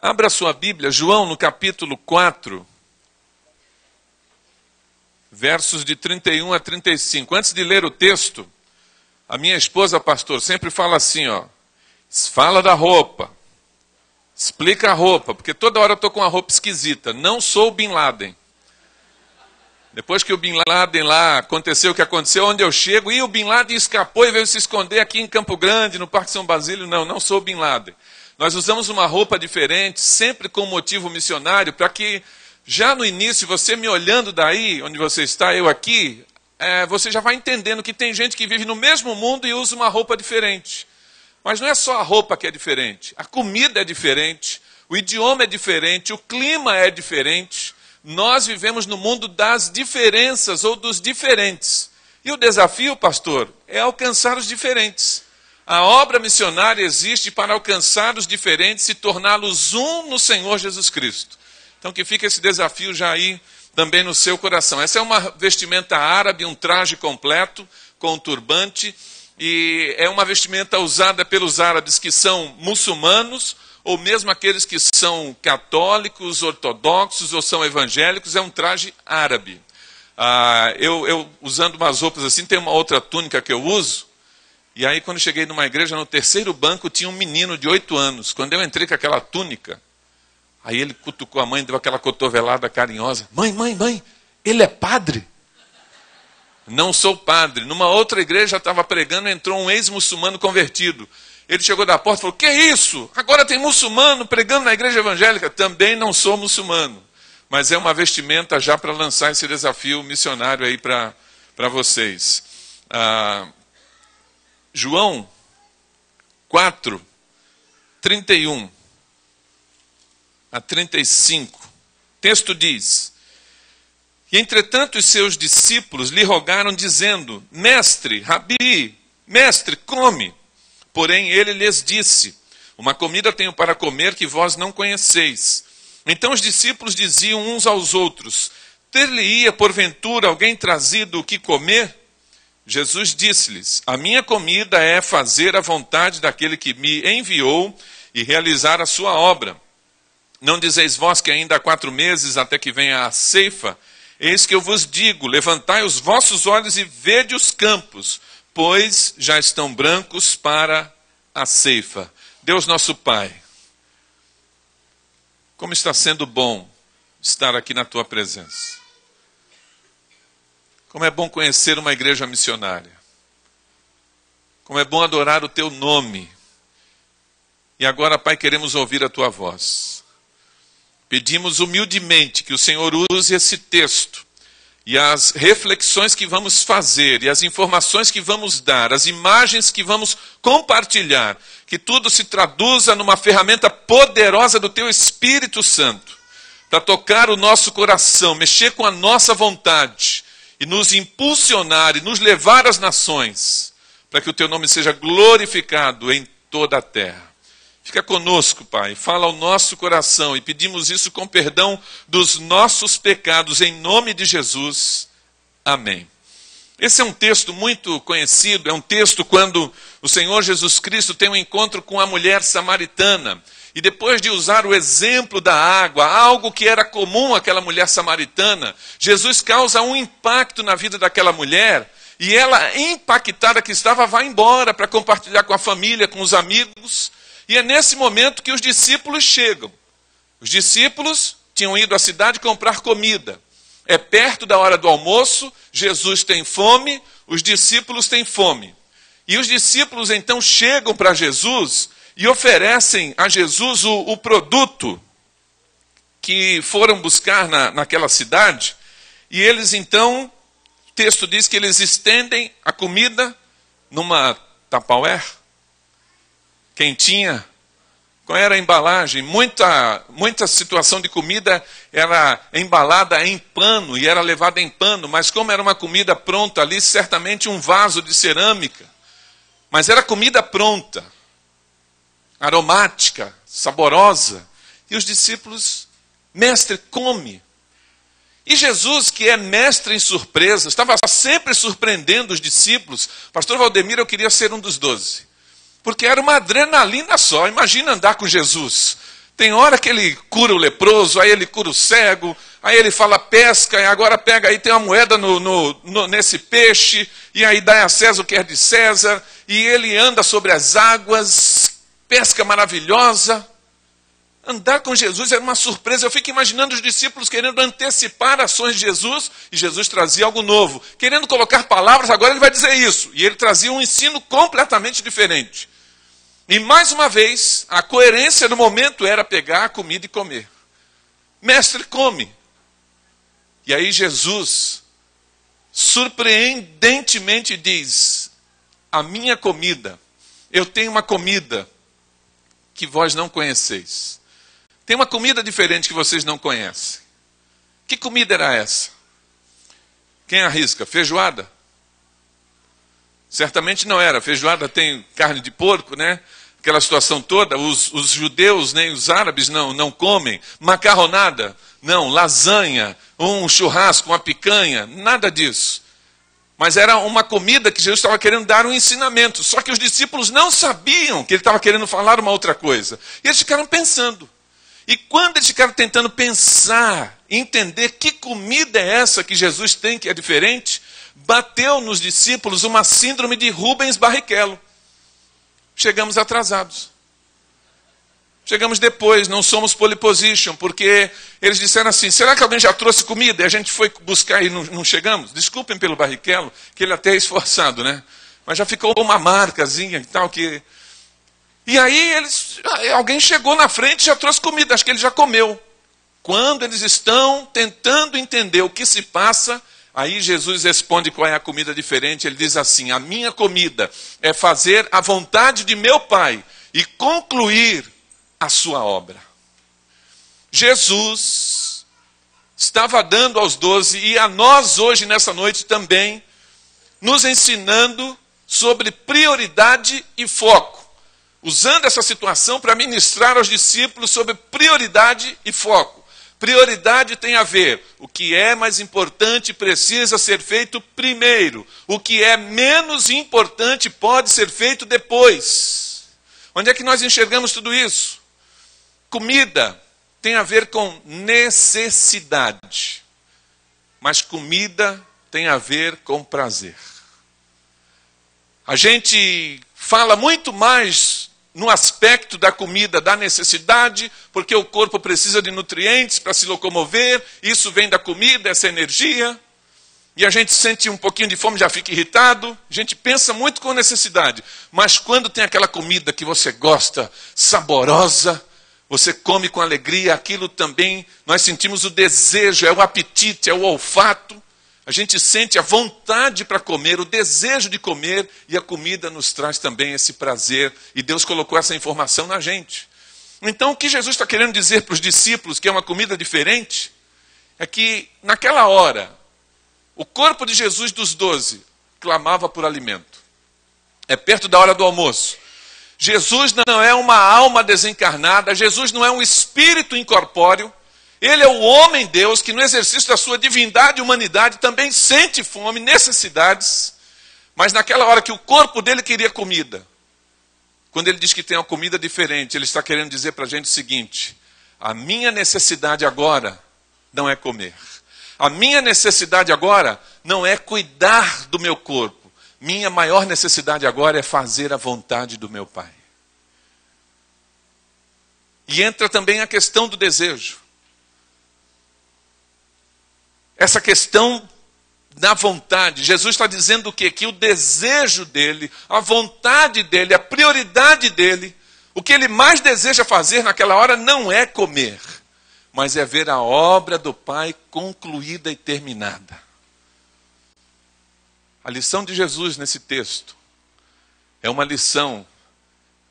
Abra sua Bíblia, João, no capítulo 4, versos de 31 a 35. Antes de ler o texto, a minha esposa, pastor, sempre fala assim, ó, fala da roupa, explica a roupa, porque toda hora eu estou com uma roupa esquisita. Não sou o Bin Laden. Depois que o Bin Laden lá aconteceu o que aconteceu, onde eu chego, e o Bin Laden escapou e veio se esconder aqui em Campo Grande, no Parque São Basílio. Não, não sou o Bin Laden. Nós usamos uma roupa diferente, sempre com motivo missionário, para que já no início, você me olhando daí, onde você está, eu aqui, você já vai entendendo que tem gente que vive no mesmo mundo e usa uma roupa diferente. Mas não é só a roupa que é diferente, a comida é diferente, o idioma é diferente, o clima é diferente. Nós vivemos no mundo das diferenças ou dos diferentes. E o desafio, pastor, é alcançar os diferentes. A obra missionária existe para alcançar os diferentes e torná-los um no Senhor Jesus Cristo. Então que fica esse desafio já aí também no seu coração. Essa é uma vestimenta árabe, um traje completo com um turbante. E é uma vestimenta usada pelos árabes que são muçulmanos, ou mesmo aqueles que são católicos, ortodoxos ou são evangélicos. É um traje árabe. Eu usando umas roupas assim, tem uma outra túnica que eu uso. E aí quando cheguei numa igreja, no terceiro banco tinha um menino de 8 anos. Quando eu entrei com aquela túnica, aí ele cutucou a mãe, deu aquela cotovelada carinhosa. Mãe, ele é padre? Não sou padre. Numa outra igreja estava pregando, entrou um ex-muçulmano convertido. Ele chegou da porta e falou, que isso? Agora tem muçulmano pregando na igreja evangélica? Também não sou muçulmano. Mas é uma vestimenta já para lançar esse desafio missionário aí para vocês. João 4, 31 a 35. O texto diz, e entretanto os seus discípulos lhe rogaram dizendo, mestre, rabi, mestre, come. Porém ele lhes disse, uma comida tenho para comer que vós não conheceis. Então os discípulos diziam uns aos outros, ter-lhe-ia porventura alguém trazido o que comer? Jesus disse-lhes, a minha comida é fazer a vontade daquele que me enviou e realizar a sua obra. Não dizeis vós que ainda há 4 meses até que venha a ceifa? Eis que eu vos digo, levantai os vossos olhos e vede os campos, pois já estão brancos para a ceifa. Deus nosso Pai, como está sendo bom estar aqui na tua presença. Como é bom conhecer uma igreja missionária. Como é bom adorar o teu nome. E agora, Pai, queremos ouvir a tua voz. Pedimos humildemente que o Senhor use esse texto e as reflexões que vamos fazer, e as informações que vamos dar, as imagens que vamos compartilhar, que tudo se traduza numa ferramenta poderosa do teu Espírito Santo, para tocar o nosso coração, mexer com a nossa vontade, e nos impulsionar e nos levar às nações, para que o teu nome seja glorificado em toda a terra. Fica conosco, Pai, fala ao nosso coração e pedimos isso com perdão dos nossos pecados, em nome de Jesus. Amém. Esse é um texto muito conhecido, é um texto quando o Senhor Jesus Cristo tem um encontro com a mulher samaritana. E depois de usar o exemplo da água, algo que era comum àquela mulher samaritana, Jesus causa um impacto na vida daquela mulher, e ela, impactada que estava, vai embora para compartilhar com a família, com os amigos. E é nesse momento que os discípulos chegam. Os discípulos tinham ido à cidade comprar comida. É perto da hora do almoço, Jesus tem fome, os discípulos têm fome. E os discípulos então chegam para Jesus e oferecem a Jesus o produto que foram buscar naquela cidade. E eles então, o texto diz que eles estendem a comida numa Tupperware, quentinha. Qual era a embalagem? Muita situação de comida era embalada em pano e era levada em pano, mas como era uma comida pronta ali, certamente um vaso de cerâmica. Mas era comida pronta, aromática, saborosa. E os discípulos, mestre, come. E Jesus, que é mestre em surpresas, estava sempre surpreendendo os discípulos. Pastor Valdemiro, eu queria ser um dos 12. Porque era uma adrenalina só. Imagina andar com Jesus. Tem hora que ele cura o leproso, aí ele cura o cego, aí ele fala pesca, e agora pega aí, tem uma moeda nesse peixe, e aí dá a César o que é de César, e ele anda sobre as águas, pesca maravilhosa. Andar com Jesus era uma surpresa. Eu fico imaginando os discípulos querendo antecipar ações de Jesus, e Jesus trazia algo novo. Querendo colocar palavras, agora ele vai dizer isso. E ele trazia um ensino completamente diferente. E mais uma vez, a coerência do momento era pegar a comida e comer. Mestre, come. E aí Jesus, surpreendentemente diz, a minha comida, eu tenho uma comida que vós não conheceis. Tem uma comida diferente que vocês não conhecem. Que comida era essa? Quem arrisca? Feijoada? Certamente não era. Feijoada tem carne de porco, né? Aquela situação toda. Os judeus, nem os árabes não comem. Macarronada? Não. Lasanha? Um churrasco, uma picanha? Nada disso. Mas era uma comida que Jesus estava querendo dar um ensinamento. Só que os discípulos não sabiam que ele estava querendo falar uma outra coisa. E eles ficaram pensando. E quando eles ficaram tentando pensar, entender que comida é essa que Jesus tem que é diferente, bateu nos discípulos uma síndrome de Rubens Barrichello. Chegamos atrasados. Chegamos depois, não somos pole position, porque eles disseram assim, será que alguém já trouxe comida? E a gente foi buscar e não chegamos? Desculpem pelo Barrichello, que ele até é esforçado, né? Mas já ficou uma marcazinha e tal que... E aí alguém chegou na frente e já trouxe comida, acho que ele já comeu. Quando eles estão tentando entender o que se passa, aí Jesus responde qual é a comida diferente. Ele diz assim, a minha comida é fazer a vontade de meu Pai e concluir a sua obra. Jesus estava dando aos 12 e a nós hoje nessa noite também, nos ensinando sobre prioridade e foco. Usando essa situação para ministrar aos discípulos sobre prioridade e foco. Prioridade tem a ver, o que é mais importante precisa ser feito primeiro. O que é menos importante pode ser feito depois. Onde é que nós enxergamos tudo isso? Comida tem a ver com necessidade. Mas comida tem a ver com prazer. A gente fala muito mais no aspecto da comida, da necessidade, porque o corpo precisa de nutrientes para se locomover, isso vem da comida, essa energia, e a gente sente um pouquinho de fome, já fica irritado, a gente pensa muito com necessidade, mas quando tem aquela comida que você gosta, saborosa, você come com alegria, aquilo também, nós sentimos o desejo, é o apetite, é o olfato, a gente sente a vontade para comer, o desejo de comer, e a comida nos traz também esse prazer. E Deus colocou essa informação na gente. Então, o que Jesus está querendo dizer para os discípulos, que é uma comida diferente, é que, naquela hora, o corpo de Jesus dos 12 clamava por alimento. É perto da hora do almoço. Jesus não é uma alma desencarnada, Jesus não é um espírito incorpóreo, ele é o homem Deus que no exercício da sua divindade e humanidade também sente fome, necessidades, mas naquela hora que o corpo dele queria comida, quando ele diz que tem uma comida diferente, ele está querendo dizer para a gente o seguinte, a minha necessidade agora não é comer, a minha necessidade agora não é cuidar do meu corpo, minha maior necessidade agora é fazer a vontade do meu Pai. E entra também a questão do desejo. Essa questão da vontade. Jesus está dizendo o quê? Que o desejo dele, a vontade dele, a prioridade dele, o que ele mais deseja fazer naquela hora não é comer, mas é ver a obra do Pai concluída e terminada. A lição de Jesus nesse texto é uma lição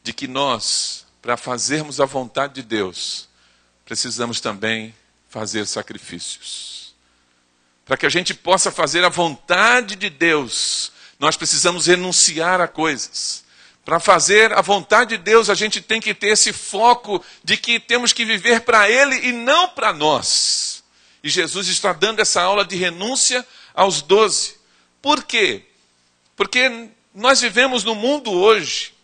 de que nós, para fazermos a vontade de Deus, precisamos também fazer sacrifícios. Para que a gente possa fazer a vontade de Deus, nós precisamos renunciar a coisas. Para fazer a vontade de Deus, a gente tem que ter esse foco de que temos que viver para Ele e não para nós. E Jesus está dando essa aula de renúncia aos 12. Por quê? Porque nós vivemos num mundo hoje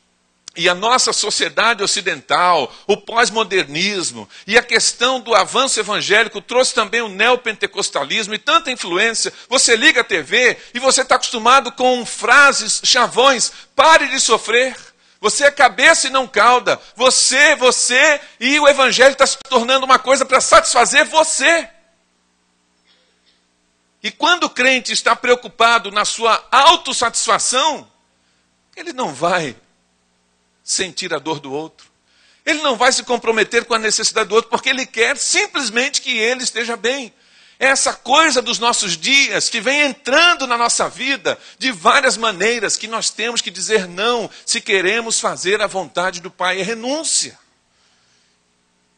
E a nossa sociedade ocidental, o pós-modernismo e a questão do avanço evangélico trouxe também o neopentecostalismo e tanta influência. Você liga a TV e você está acostumado com frases chavões: pare de sofrer, você é cabeça e não cauda, você, e o evangelho está se tornando uma coisa para satisfazer você. E quando o crente está preocupado na sua autossatisfação, ele não vai sentir a dor do outro. Ele não vai se comprometer com a necessidade do outro, porque ele quer simplesmente que ele esteja bem. É essa coisa dos nossos dias que vem entrando na nossa vida de várias maneiras, que nós temos que dizer não se queremos fazer a vontade do Pai. É renúncia.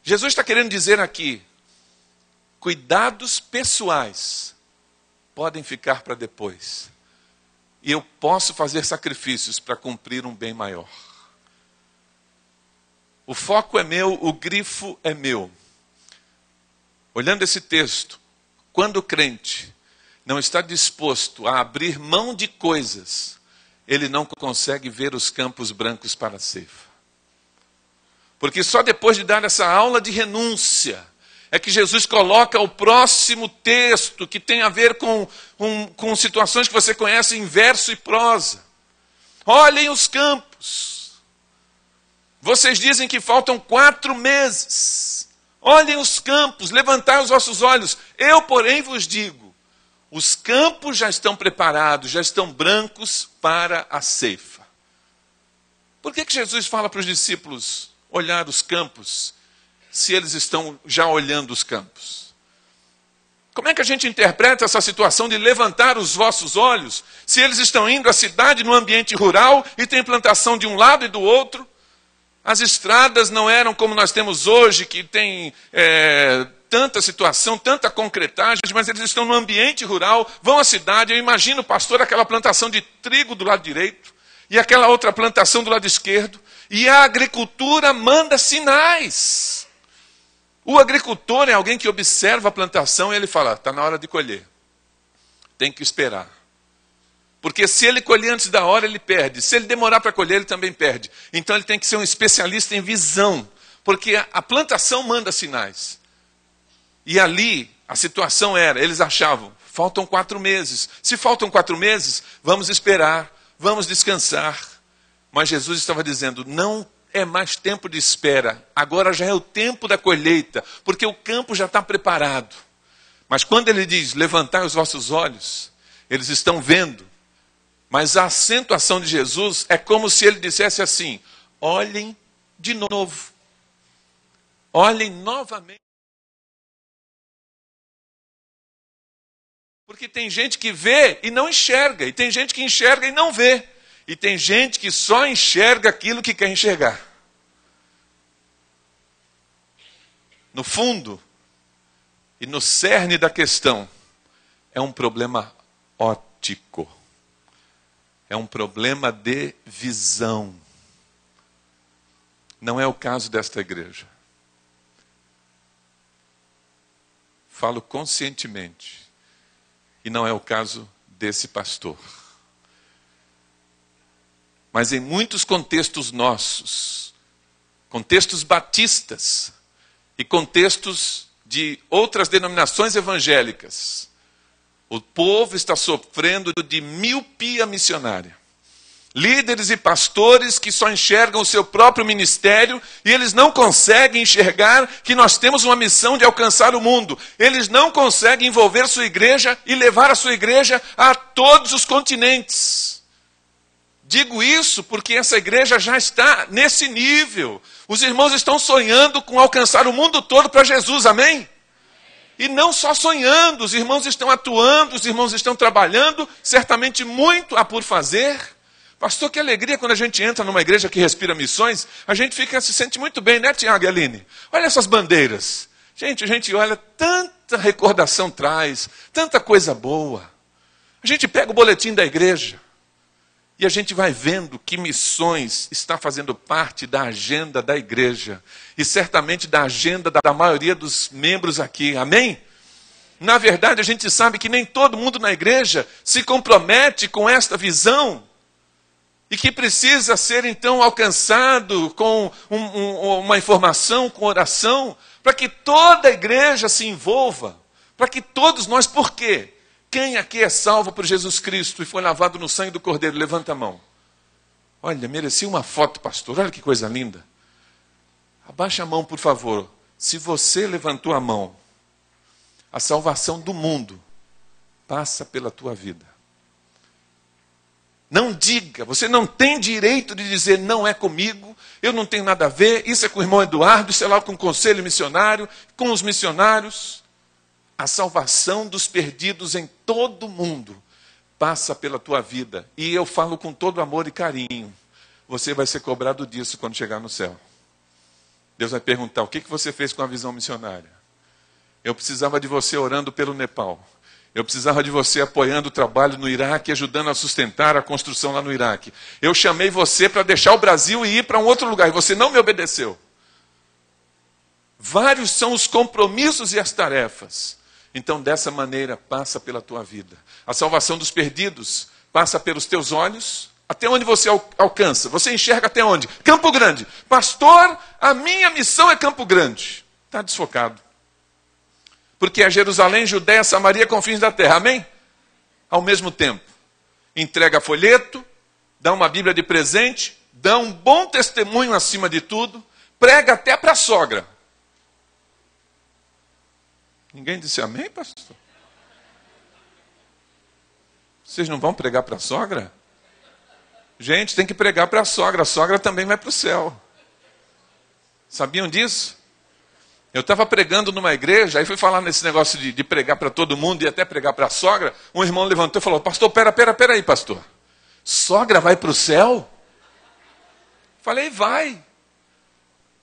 Jesus está querendo dizer aqui: cuidados pessoais podem ficar para depois. E eu posso fazer sacrifícios para cumprir um bem maior. O foco é meu, o grifo é meu. Olhando esse texto, quando o crente não está disposto a abrir mão de coisas, ele não consegue ver os campos brancos para a ceifa. Porque só depois de dar essa aula de renúncia é que Jesus coloca o próximo texto, que tem a ver com situações que você conhece em verso e prosa. Olhem os campos. Vocês dizem que faltam 4 meses. Olhem os campos, levantai os vossos olhos. Eu, porém, vos digo, os campos já estão preparados, já estão brancos para a ceifa. Por que Jesus fala para os discípulos olhar os campos, se eles estão já olhando os campos? Como é que a gente interpreta essa situação de levantar os vossos olhos, se eles estão indo à cidade no ambiente rural e tem plantação de um lado e do outro? As estradas não eram como nós temos hoje, que tem tanta situação, tanta concretagem, mas eles estão no ambiente rural, vão à cidade. Eu imagino, pastor, aquela plantação de trigo do lado direito e aquela outra plantação do lado esquerdo. E a agricultura manda sinais. O agricultor é alguém que observa a plantação e ele fala: está na hora de colher, tem que esperar. Porque se ele colher antes da hora, ele perde. Se ele demorar para colher, ele também perde. Então ele tem que ser um especialista em visão. Porque a plantação manda sinais. E ali, a situação era, eles achavam, faltam 4 meses. Se faltam 4 meses, vamos esperar, vamos descansar. Mas Jesus estava dizendo: não é mais tempo de espera. Agora já é o tempo da colheita. Porque o campo já está preparado. Mas quando ele diz: levantai os vossos olhos, eles estão vendo. Mas a acentuação de Jesus é como se ele dissesse assim: olhem de novo. Olhem novamente. Porque tem gente que vê e não enxerga. E tem gente que enxerga e não vê. E tem gente que só enxerga aquilo que quer enxergar. No fundo e no cerne da questão, é um problema óptico. É um problema de visão. Não é o caso desta igreja. Falo conscientemente. E não é o caso desse pastor. Mas em muitos contextos nossos, contextos batistas e contextos de outras denominações evangélicas, o povo está sofrendo de miopia missionária. Líderes e pastores que só enxergam o seu próprio ministério e eles não conseguem enxergar que nós temos uma missão de alcançar o mundo. Eles não conseguem envolver sua igreja e levar a sua igreja a todos os continentes. Digo isso porque essa igreja já está nesse nível. Os irmãos estão sonhando com alcançar o mundo todo para Jesus, amém? E não só sonhando, os irmãos estão atuando, os irmãos estão trabalhando, certamente muito há por fazer. Pastor, que alegria quando a gente entra numa igreja que respira missões, a gente se sente muito bem, né, Tiago e Aline? Olha essas bandeiras. Gente, a gente olha, tanta recordação traz, tanta coisa boa. A gente pega o boletim da igreja e a gente vai vendo que missões está fazendo parte da agenda da igreja. E certamente da agenda da maioria dos membros aqui. Amém? Na verdade, a gente sabe que nem todo mundo na igreja se compromete com esta visão. e que precisa ser então alcançado com uma informação, com oração, para que toda a igreja se envolva, para que todos nós, por quê? Quem aqui é salvo por Jesus Cristo e foi lavado no sangue do Cordeiro? Levanta a mão. Olha, merecia uma foto, pastor, olha que coisa linda. Abaixa a mão, por favor. Se você levantou a mão, a salvação do mundo passa pela tua vida. Não diga, você não tem direito de dizer não é comigo, eu não tenho nada a ver, isso é com o irmão Eduardo, isso é lá com o conselho missionário, com os missionários. A salvação dos perdidos em todo o mundo passa pela tua vida. E eu falo com todo amor e carinho. Você vai ser cobrado disso quando chegar no céu. Deus vai perguntar, o que você fez com a visão missionária? Eu precisava de você orando pelo Nepal. Eu precisava de você apoiando o trabalho no Iraque, ajudando a sustentar a construção lá no Iraque. Eu chamei você para deixar o Brasil e ir para um outro lugar, e você não me obedeceu. Vários são os compromissos e as tarefas. Então, dessa maneira, passa pela tua vida. A salvação dos perdidos passa pelos teus olhos. Até onde você alcança? Você enxerga até onde? Campo Grande. Pastor, a minha missão é Campo Grande. Está desfocado. Porque é Jerusalém, Judéia, Samaria, confins da terra. Amém? Ao mesmo tempo. Entrega folheto, dá uma Bíblia de presente, dá um bom testemunho acima de tudo, prega até para a sogra. Ninguém disse amém, pastor? Vocês não vão pregar para a sogra? Gente, tem que pregar para a sogra também vai para o céu. Sabiam disso? Eu estava pregando numa igreja, aí fui falar nesse negócio de pregar para todo mundo e até pregar para a sogra. Um irmão levantou e falou, pastor, pera aí, pastor. Sogra vai para o céu? Falei, vai.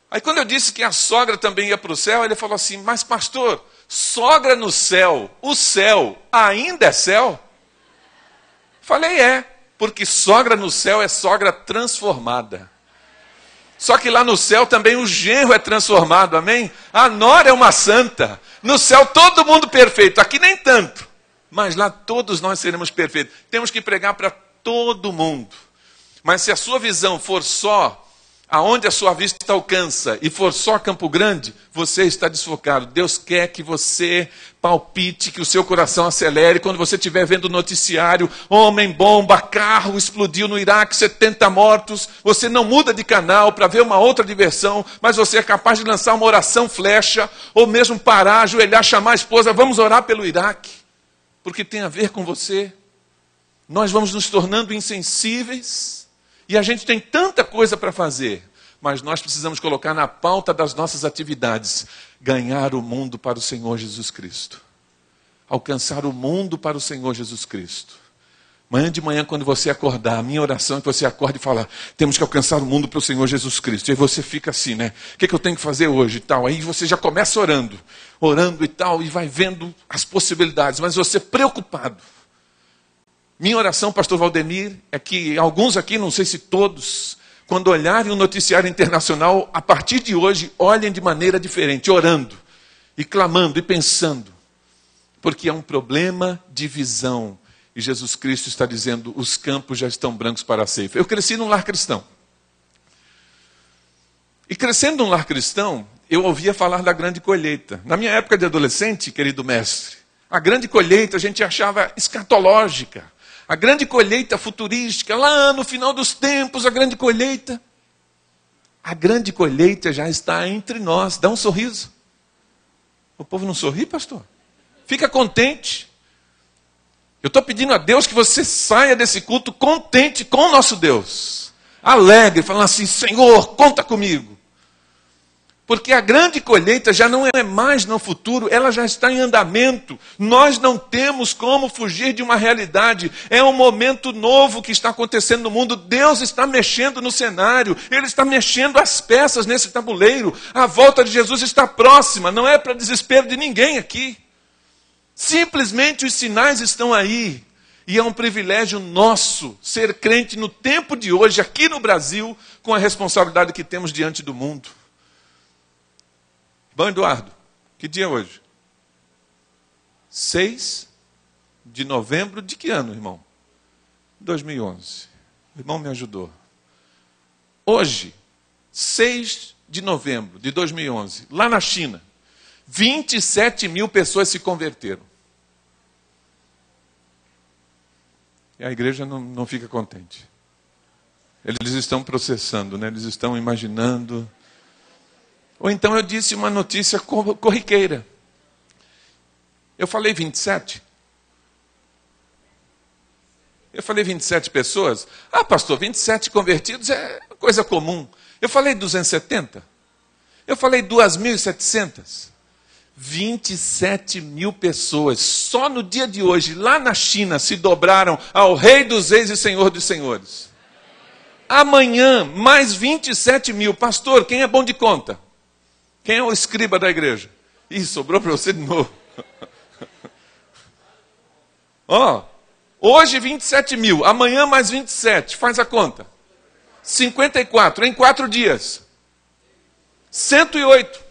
Aí quando eu disse que a sogra também ia para o céu, ele falou assim, mas pastor, sogra no céu, o céu ainda é céu? Falei, porque sogra no céu é sogra transformada. Só que lá no céu também o genro é transformado, amém? A nora é uma santa. No céu todo mundo perfeito, aqui nem tanto. Mas lá todos nós seremos perfeitos. Temos que pregar para todo mundo. Mas se a sua visão for só aonde a sua vista alcança e for só Campo Grande, você está desfocado. Deus quer que você palpite, que o seu coração acelere. Quando você estiver vendo o noticiário, homem-bomba, carro explodiu no Iraque, 70 mortos, você não muda de canal para ver uma outra diversão, mas você é capaz de lançar uma oração flecha, ou mesmo parar, ajoelhar, chamar a esposa, vamos orar pelo Iraque, porque tem a ver com você. Nós vamos nos tornando insensíveis, e a gente tem tanta coisa para fazer, mas nós precisamos colocar na pauta das nossas atividades, ganhar o mundo para o Senhor Jesus Cristo. Alcançar o mundo para o Senhor Jesus Cristo. Amanhã de manhã, quando você acordar, a minha oração é que você acorde e fale, temos que alcançar o mundo para o Senhor Jesus Cristo. E aí você fica assim, né? O que eu tenho que fazer hoje e tal? Aí você já começa orando e tal, e vai vendo as possibilidades, mas você preocupado. Minha oração, pastor Valdemir, é que alguns aqui, não sei se todos, quando olharem o noticiário internacional, a partir de hoje, olhem de maneira diferente, orando, e clamando, e pensando. Porque é um problema de visão. E Jesus Cristo está dizendo, os campos já estão brancos para a ceifa. Eu cresci num lar cristão. E crescendo num lar cristão, eu ouvia falar da grande colheita. Na minha época de adolescente, querido mestre, a grande colheita a gente achava escatológica. A grande colheita futurística, lá no final dos tempos, a grande colheita. A grande colheita já está entre nós. Dá um sorriso. O povo não sorri, pastor? Fica contente. Eu estou pedindo a Deus que você saia desse culto contente com o nosso Deus. Alegre, falando assim, Senhor, conta comigo. Porque a grande colheita já não é mais no futuro, ela já está em andamento. Nós não temos como fugir de uma realidade. É um momento novo que está acontecendo no mundo. Deus está mexendo no cenário. Ele está mexendo as peças nesse tabuleiro. A volta de Jesus está próxima. Não é para desespero de ninguém aqui. Simplesmente os sinais estão aí. E é um privilégio nosso ser crente no tempo de hoje, aqui no Brasil, com a responsabilidade que temos diante do mundo. Bom, Eduardo, que dia é hoje? 6 de novembro de que ano, irmão? 2011. O irmão me ajudou. Hoje, 6 de novembro de 2011, lá na China, 27 mil pessoas se converteram. E a igreja não fica contente. Eles estão processando, né? Eles estão imaginando. Ou então eu disse uma notícia corriqueira. Eu falei 27. Eu falei 27 pessoas. Ah, pastor, 27 convertidos é coisa comum. Eu falei 270. Eu falei 2.700. 27 mil pessoas, só no dia de hoje, lá na China, se dobraram ao Rei dos Reis e Senhor dos Senhores. Amanhã, mais 27 mil. Pastor, quem é bom de conta? Quem é o escriba da igreja? Ih, sobrou para você de novo. Ó, hoje 27 mil, amanhã mais 27, faz a conta. 54, em 4 dias. 108.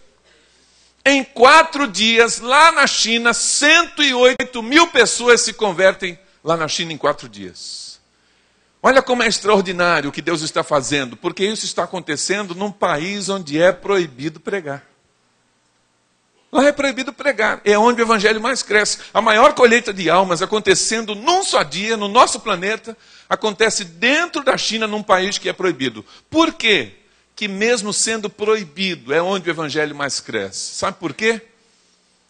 Em 4 dias, lá na China, 108 mil pessoas se convertem lá na China em 4 dias. Olha como é extraordinário o que Deus está fazendo, porque isso está acontecendo num país onde é proibido pregar. Lá é proibido pregar, é onde o evangelho mais cresce. A maior colheita de almas acontecendo num só dia, no nosso planeta, acontece dentro da China, num país que é proibido. Por quê? Que mesmo sendo proibido, é onde o evangelho mais cresce. Sabe por quê?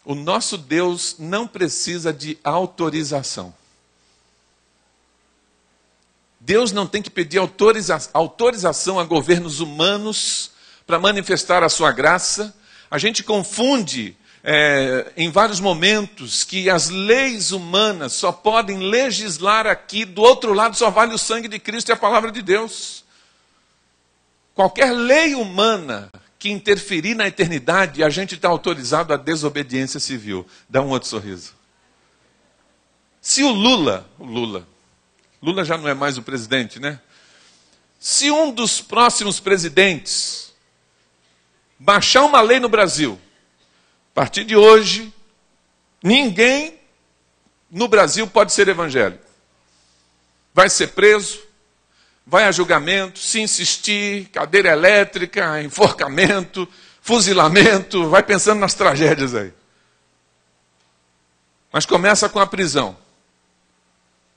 O nosso Deus não precisa de autorização. Deus não tem que pedir autorização a governos humanos para manifestar a sua graça. A gente confunde em vários momentos que as leis humanas só podem legislar aqui, do outro lado só vale o sangue de Cristo e a palavra de Deus. Qualquer lei humana que interferir na eternidade, a gente está autorizado à desobediência civil. Dá um outro sorriso. Se o Lula já não é mais o presidente, né? Se um dos próximos presidentes baixar uma lei no Brasil, a partir de hoje, ninguém no Brasil pode ser evangélico. Vai ser preso, vai a julgamento, se insistir, cadeira elétrica, enforcamento, fuzilamento, vai pensando nas tragédias aí. Mas começa com a prisão.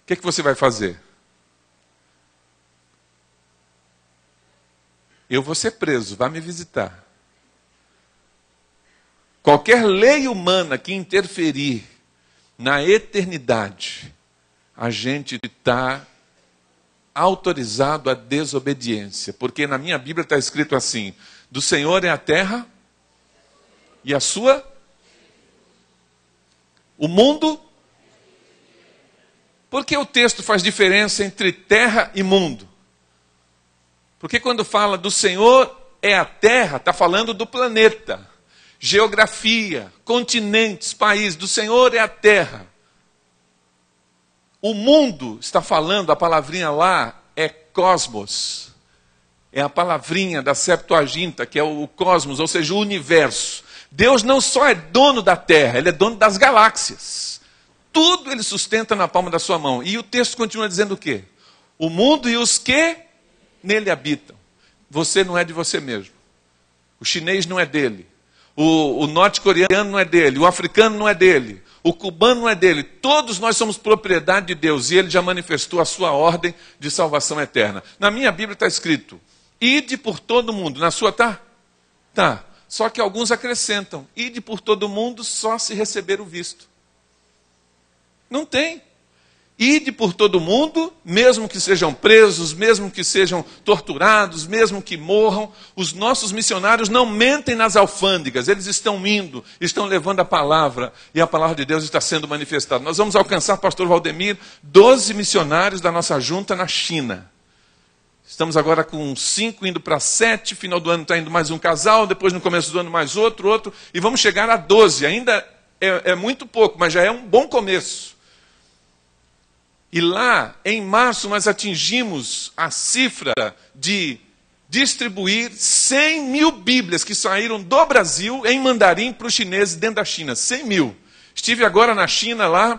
O que você vai fazer? Eu vou ser preso, vá me visitar. Qualquer lei humana que interferir na eternidade, a gente está autorizado à desobediência. Porque na minha Bíblia está escrito assim: do Senhor é a terra e a sua... O mundo... Por que o texto faz diferença entre terra e mundo? Porque quando fala do Senhor é a terra, está falando do planeta. Geografia, continentes, países. Do Senhor é a terra. O mundo, está falando, a palavrinha lá é cosmos. É a palavrinha da Septuaginta, que é o cosmos, ou seja, o universo. Deus não só é dono da terra, ele é dono das galáxias. Tudo ele sustenta na palma da sua mão. E o texto continua dizendo o quê? O mundo e os que nele habitam. Você não é de você mesmo. O chinês não é dele. O norte-coreano não é dele. O africano não é dele. O cubano não é dele. Todos nós somos propriedade de Deus. E ele já manifestou a sua ordem de salvação eterna. Na minha Bíblia está escrito: ide por todo mundo. Na sua está? Tá. Só que alguns acrescentam: ide por todo mundo só se receber o visto. Não tem. Ide por todo mundo, mesmo que sejam presos, mesmo que sejam torturados, mesmo que morram. Os nossos missionários não mentem nas alfândegas, eles estão indo, estão levando a palavra, e a palavra de Deus está sendo manifestada. Nós vamos alcançar, pastor Valdemir, 12 missionários da nossa junta na China. Estamos agora com 5, indo para 7, final do ano está indo mais um casal, depois no começo do ano mais outro, e vamos chegar a 12. Ainda é muito pouco, mas já é um bom começo. E lá, em março, nós atingimos a cifra de distribuir 100 mil Bíblias que saíram do Brasil em mandarim para os chineses dentro da China. 100 mil. Estive agora na China, lá,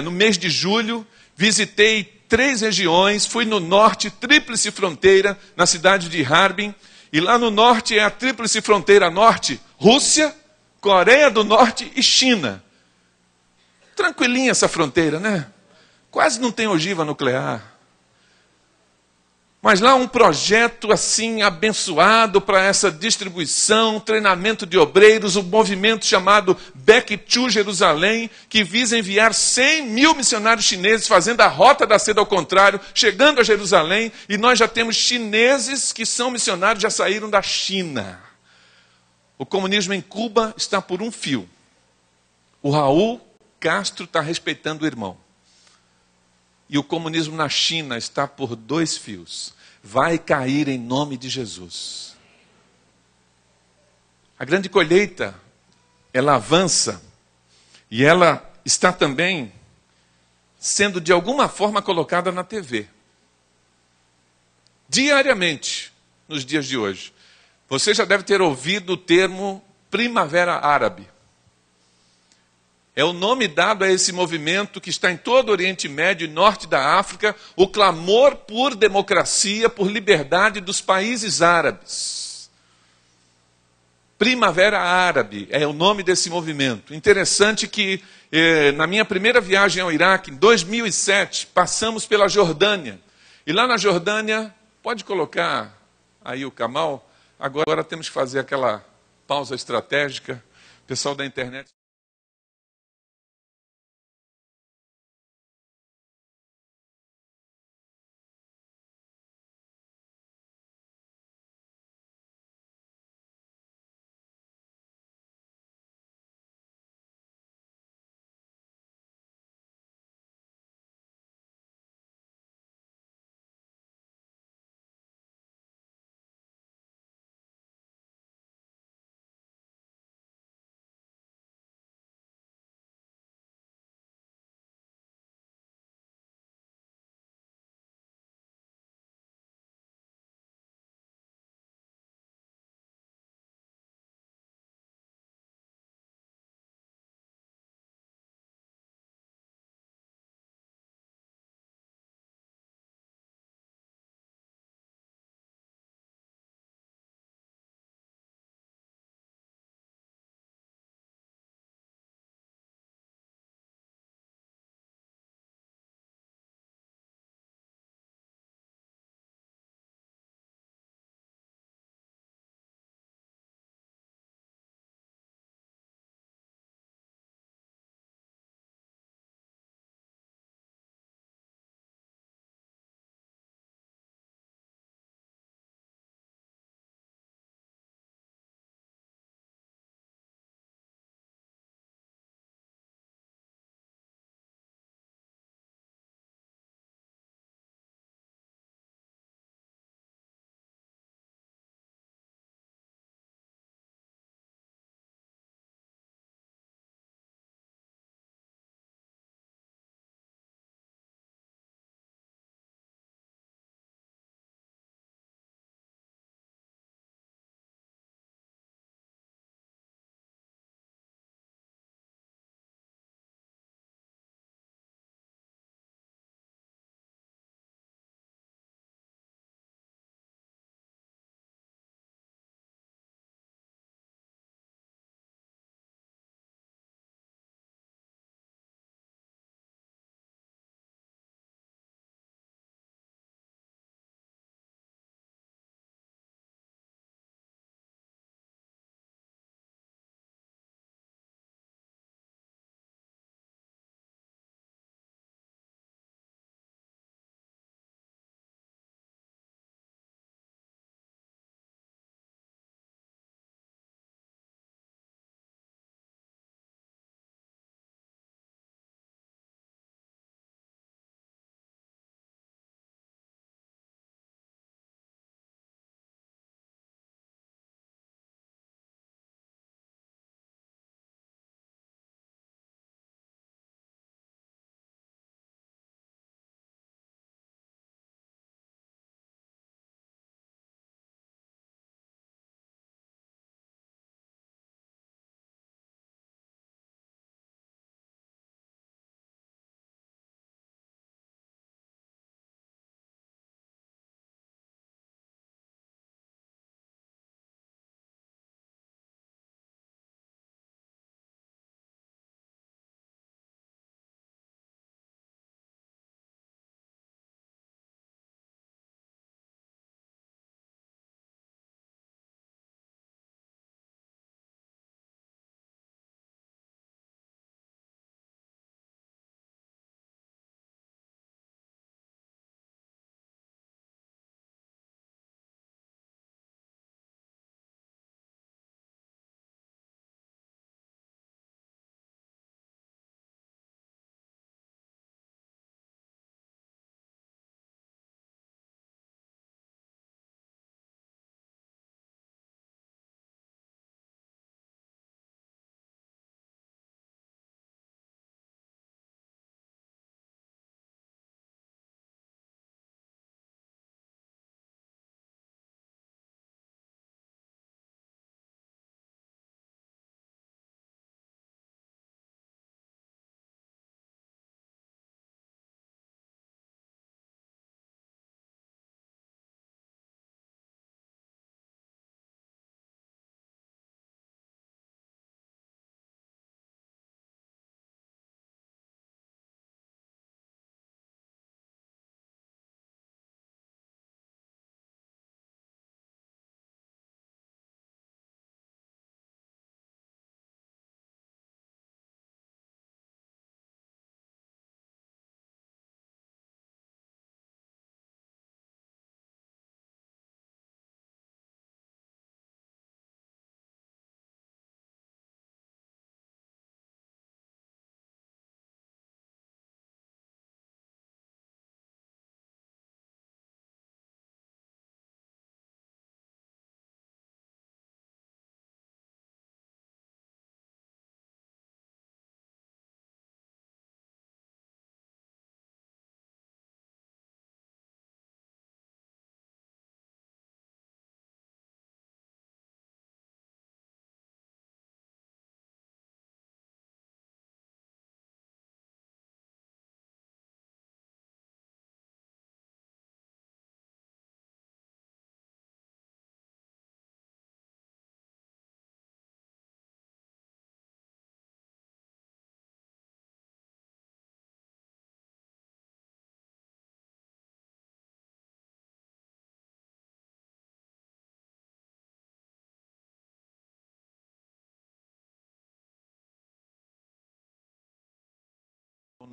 no mês de julho, visitei 3 regiões, fui no norte, tríplice fronteira, na cidade de Harbin, e lá no norte é a tríplice fronteira norte, Rússia, Coreia do Norte e China. Tranquilinha essa fronteira, né? Quase não tem ogiva nuclear. Mas lá um projeto assim abençoado para essa distribuição, treinamento de obreiros, um movimento chamado Back to Jerusalém, que visa enviar 100 mil missionários chineses fazendo a rota da seda ao contrário, chegando a Jerusalém, e nós já temos chineses que são missionários, já saíram da China. O comunismo em Cuba está por um fio. O Raul Castro está respeitando o irmão. E o comunismo na China está por 2 fios. Vai cair em nome de Jesus. A grande colheita, ela avança e ela está também sendo de alguma forma colocada na TV. Diariamente, nos dias de hoje. Você já deve ter ouvido o termo Primavera Árabe. É o nome dado a esse movimento que está em todo o Oriente Médio e Norte da África, o clamor por democracia, por liberdade dos países árabes. Primavera Árabe é o nome desse movimento. Interessante que na minha primeira viagem ao Iraque, em 2007, passamos pela Jordânia. E lá na Jordânia, pode colocar aí o Kamal, agora temos que fazer aquela pausa estratégica. Pessoal da internet.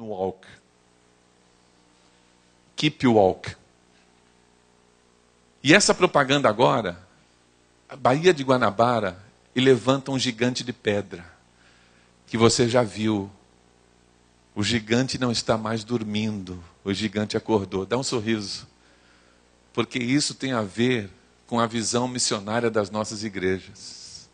no walk. Keep walk. E essa propaganda agora, a Baía de Guanabara, e levanta um gigante de pedra, que você já viu. O gigante não está mais dormindo, o gigante acordou. Dá um sorriso, porque isso tem a ver com a visão missionária das nossas igrejas.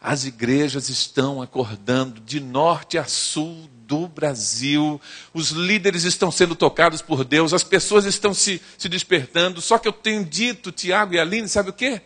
As igrejas estão acordando de norte a sul do Brasil, os líderes estão sendo tocados por Deus, as pessoas estão se despertando. Só que eu tenho dito, Tiago e Aline, sabe o quê?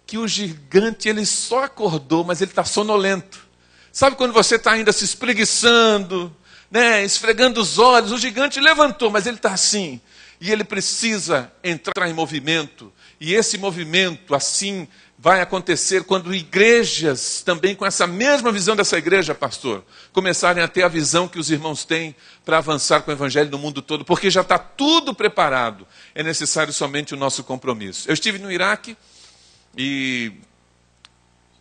Que o gigante, ele só acordou, mas ele está sonolento. Sabe quando você está ainda se espreguiçando, né, esfregando os olhos, o gigante levantou, mas ele está assim. E ele precisa entrar em movimento. E esse movimento, assim, vai acontecer quando igrejas, também com essa mesma visão dessa igreja, pastor, começarem a ter a visão que os irmãos têm para avançar com o evangelho no mundo todo, porque já está tudo preparado. É necessário somente o nosso compromisso. Eu estive no Iraque e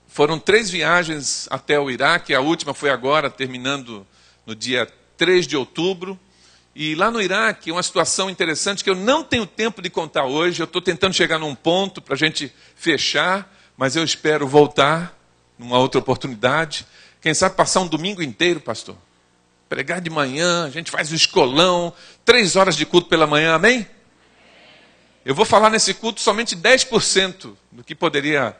foram 3 viagens até o Iraque. A última foi agora, terminando no dia 3 de outubro. E lá no Iraque, uma situação interessante que eu não tenho tempo de contar hoje. Eu estou tentando chegar num ponto para a gente fechar, mas eu espero voltar numa outra oportunidade. Quem sabe passar um domingo inteiro, pastor. Pregar de manhã, a gente faz o escolão, 3 horas de culto pela manhã, amém? Eu vou falar nesse culto somente 10% do que poderia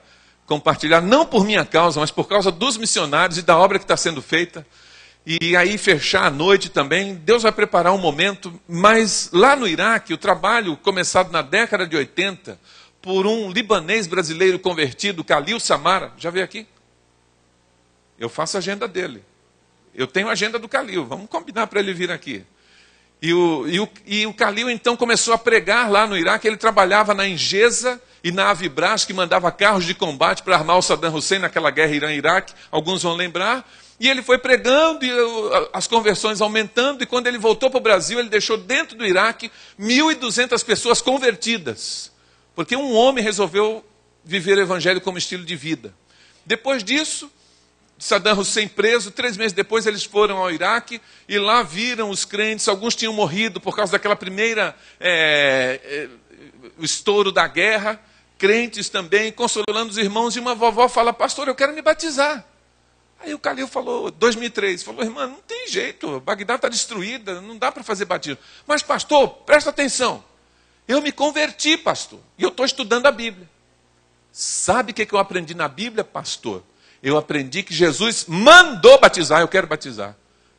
compartilhar, não por minha causa, mas por causa dos missionários e da obra que está sendo feita. E aí fechar a noite também. Deus vai preparar um momento, mas lá no Iraque, o trabalho começado na década de 80, por um libanês brasileiro convertido, Khalil Samara, já veio aqui? Eu faço a agenda dele. Eu tenho a agenda do Khalil, vamos combinar para ele vir aqui. E o Khalil então começou a pregar lá no Iraque. Ele trabalhava na Engesa e na Avibras, que mandava carros de combate para armar o Saddam Hussein naquela guerra Irã-Iraque, alguns vão lembrar. E ele foi pregando e as conversões aumentando, e quando ele voltou para o Brasil, ele deixou dentro do Iraque 1.200 pessoas convertidas, porque um homem resolveu viver o evangelho como estilo de vida. Depois disso, Saddam Hussein preso, 3 meses depois eles foram ao Iraque, e lá viram os crentes, alguns tinham morrido por causa daquela primeira, o estouro da guerra, crentes também, consolando os irmãos, e uma vovó fala: pastor, eu quero me batizar. Aí o Khalil falou, 2003, falou: irmã, não tem jeito, Bagdá está destruída, não dá para fazer batismo. Mas pastor, presta atenção, eu me converti, pastor, e eu estou estudando a Bíblia. Sabe o que eu aprendi na Bíblia, pastor? Eu aprendi que Jesus mandou batizar, eu quero batizar.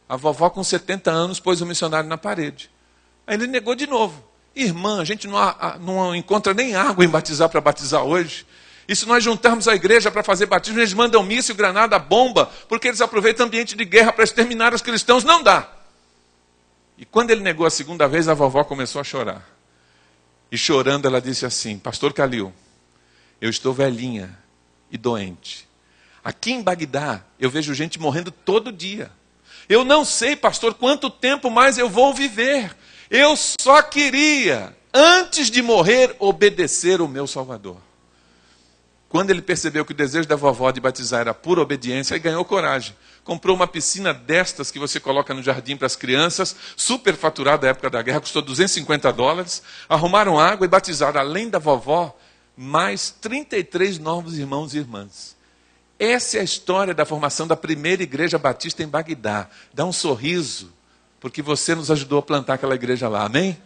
A vovó com 70 anos pôs o missionário na parede. Aí ele negou de novo. Irmã, a gente não encontra nem água em batizar para batizar hoje. E se nós juntarmos a igreja para fazer batismo, eles mandam míssil, granada, bomba, porque eles aproveitam o ambiente de guerra para exterminar os cristãos. Não dá. E quando ele negou a segunda vez, a vovó começou a chorar. E chorando ela disse assim: pastor Khalil, eu estou velhinha e doente. Aqui em Bagdá, eu vejo gente morrendo todo dia. Eu não sei, pastor, quanto tempo mais eu vou viver. Eu só queria, antes de morrer, obedecer o meu Salvador. Quando ele percebeu que o desejo da vovó de batizar era pura obediência, ele ganhou coragem. Comprou uma piscina destas que você coloca no jardim para as crianças, super faturada na época da guerra, custou $250. Arrumaram água e batizaram, além da vovó, mais 33 novos irmãos e irmãs. Essa é a história da formação da primeira igreja batista em Bagdá. Dá um sorriso, porque você nos ajudou a plantar aquela igreja lá, amém?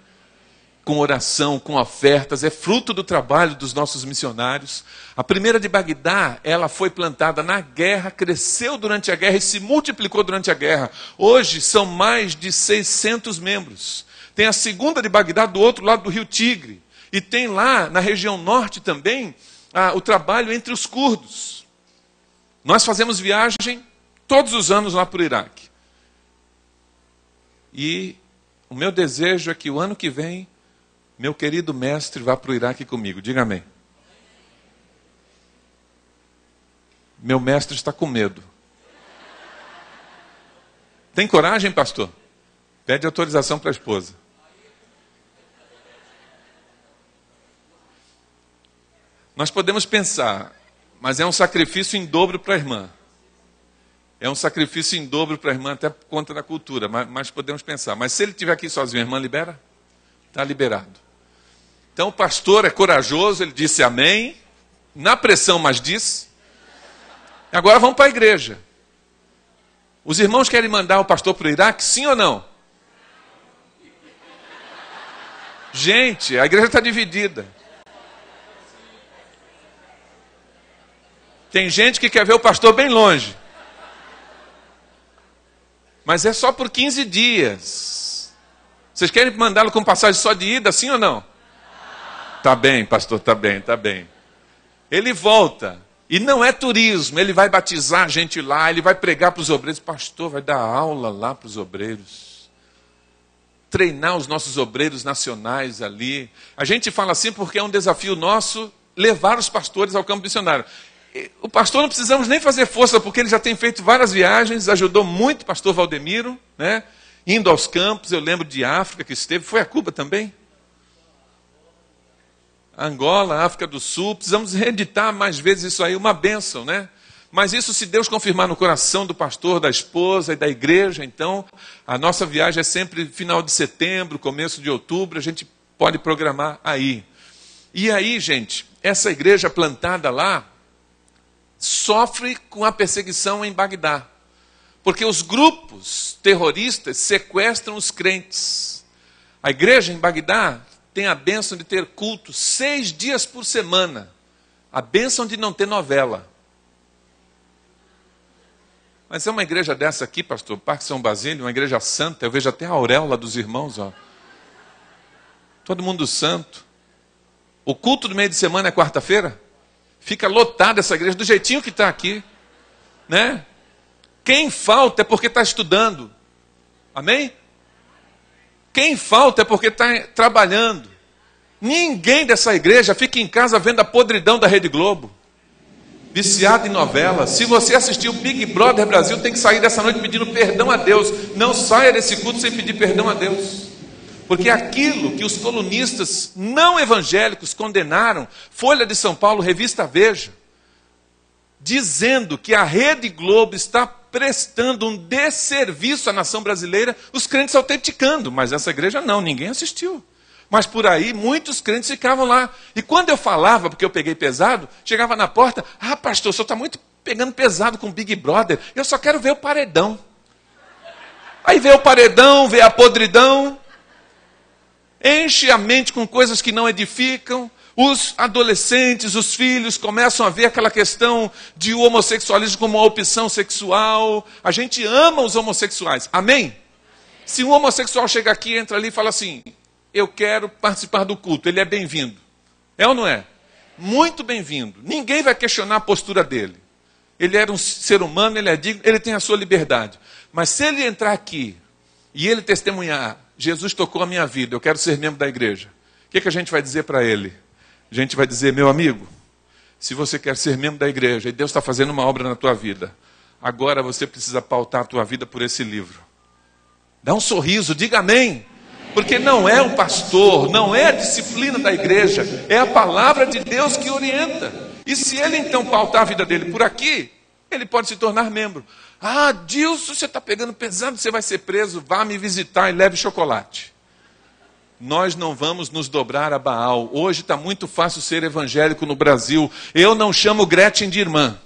Com oração, com ofertas, é fruto do trabalho dos nossos missionários. A primeira de Bagdá, ela foi plantada na guerra, cresceu durante a guerra e se multiplicou durante a guerra. Hoje são mais de 600 membros. Tem a segunda de Bagdá do outro lado do rio Tigre. E tem lá, na região norte também, o trabalho entre os curdos. Nós fazemos viagem todos os anos lá para o Iraque. E o meu desejo é que o ano que vem, meu querido mestre vá para o Iraque comigo. Diga amém. Meu mestre está com medo. Tem coragem, pastor? Pede autorização para a esposa. Nós podemos pensar, mas é um sacrifício em dobro para a irmã. É um sacrifício em dobro para a irmã, até por conta da cultura, mas podemos pensar. Mas se ele estiver aqui sozinho, a irmã libera? Está liberado. Então o pastor é corajoso, ele disse amém, na pressão, mas disse. Agora vamos para a igreja. Os irmãos querem mandar o pastor para o Iraque, sim ou não? Gente, a igreja está dividida. Tem gente que quer ver o pastor bem longe. Mas é só por 15 dias. Vocês querem mandá-lo com passagem só de ida, sim ou não? Tá bem, pastor, tá bem, tá bem. Ele volta. E não é turismo, ele vai batizar a gente lá, ele vai pregar para os obreiros. Pastor, vai dar aula lá para os obreiros. Treinar os nossos obreiros nacionais ali. A gente fala assim porque é um desafio nosso levar os pastores ao campo missionário. O pastor não precisamos nem fazer força, porque ele já tem feito várias viagens, ajudou muito o pastor Valdemiro, né? Indo aos campos. Eu lembro de África que esteve, foi a Cuba também? Angola, África do Sul. Precisamos reeditar mais vezes isso aí, uma bênção, né? Mas isso, se Deus confirmar no coração do pastor, da esposa e da igreja, então a nossa viagem é sempre final de setembro, começo de outubro, a gente pode programar aí. E aí, gente, essa igreja plantada lá sofre com a perseguição em Bagdá, porque os grupos terroristas sequestram os crentes. A igreja em Bagdá tem a bênção de ter culto 6 dias por semana, a bênção de não ter novela. Mas é uma igreja dessa aqui, pastor, Parque São Basílio, uma igreja santa, eu vejo até a auréola dos irmãos, ó. Todo mundo santo. O culto do meio de semana é quarta-feira? Fica lotada essa igreja, do jeitinho que está aqui, né? Quem falta é porque está estudando, amém? Quem falta é porque está trabalhando. Ninguém dessa igreja fica em casa vendo a podridão da Rede Globo, viciado em novela. Se você assistiu o Big Brother Brasil, tem que sair dessa noite pedindo perdão a Deus. Não saia desse culto sem pedir perdão a Deus. Porque aquilo que os colunistas não evangélicos condenaram, Folha de São Paulo, Revista Veja, dizendo que a Rede Globo está prestando um desserviço à nação brasileira, os crentes autenticando. Mas essa igreja não, ninguém assistiu. Mas por aí muitos crentes ficavam lá. E quando eu falava, porque eu peguei pesado, chegava na porta, pastor, o senhor está muito pegando pesado com o Big Brother, eu só quero ver o paredão. Aí vê o paredão, vê a podridão, enche a mente com coisas que não edificam. Os adolescentes, os filhos começam a ver aquela questão de o homossexualismo como uma opção sexual. A gente ama os homossexuais, amém? Se um homossexual chega aqui, entra ali e fala assim, eu quero participar do culto, ele é bem-vindo. É ou não é? Muito bem-vindo. Ninguém vai questionar a postura dele. Ele era um ser humano, ele é digno, ele tem a sua liberdade. Mas se ele entrar aqui e ele testemunhar, Jesus tocou a minha vida, eu quero ser membro da igreja. O que a gente vai dizer para ele? A gente vai dizer, meu amigo, se você quer ser membro da igreja e Deus está fazendo uma obra na tua vida, agora você precisa pautar a tua vida por esse livro. Dá um sorriso, diga amém. Porque não é o pastor, não é a disciplina da igreja, é a palavra de Deus que orienta. E se ele então pautar a vida dele por aqui, ele pode se tornar membro. Dilson, você está pegando pesado, você vai ser preso, vá me visitar e leve chocolate. Nós não vamos nos dobrar a Baal. Hoje está muito fácil ser evangélico no Brasil. Eu não chamo Gretchen de irmã.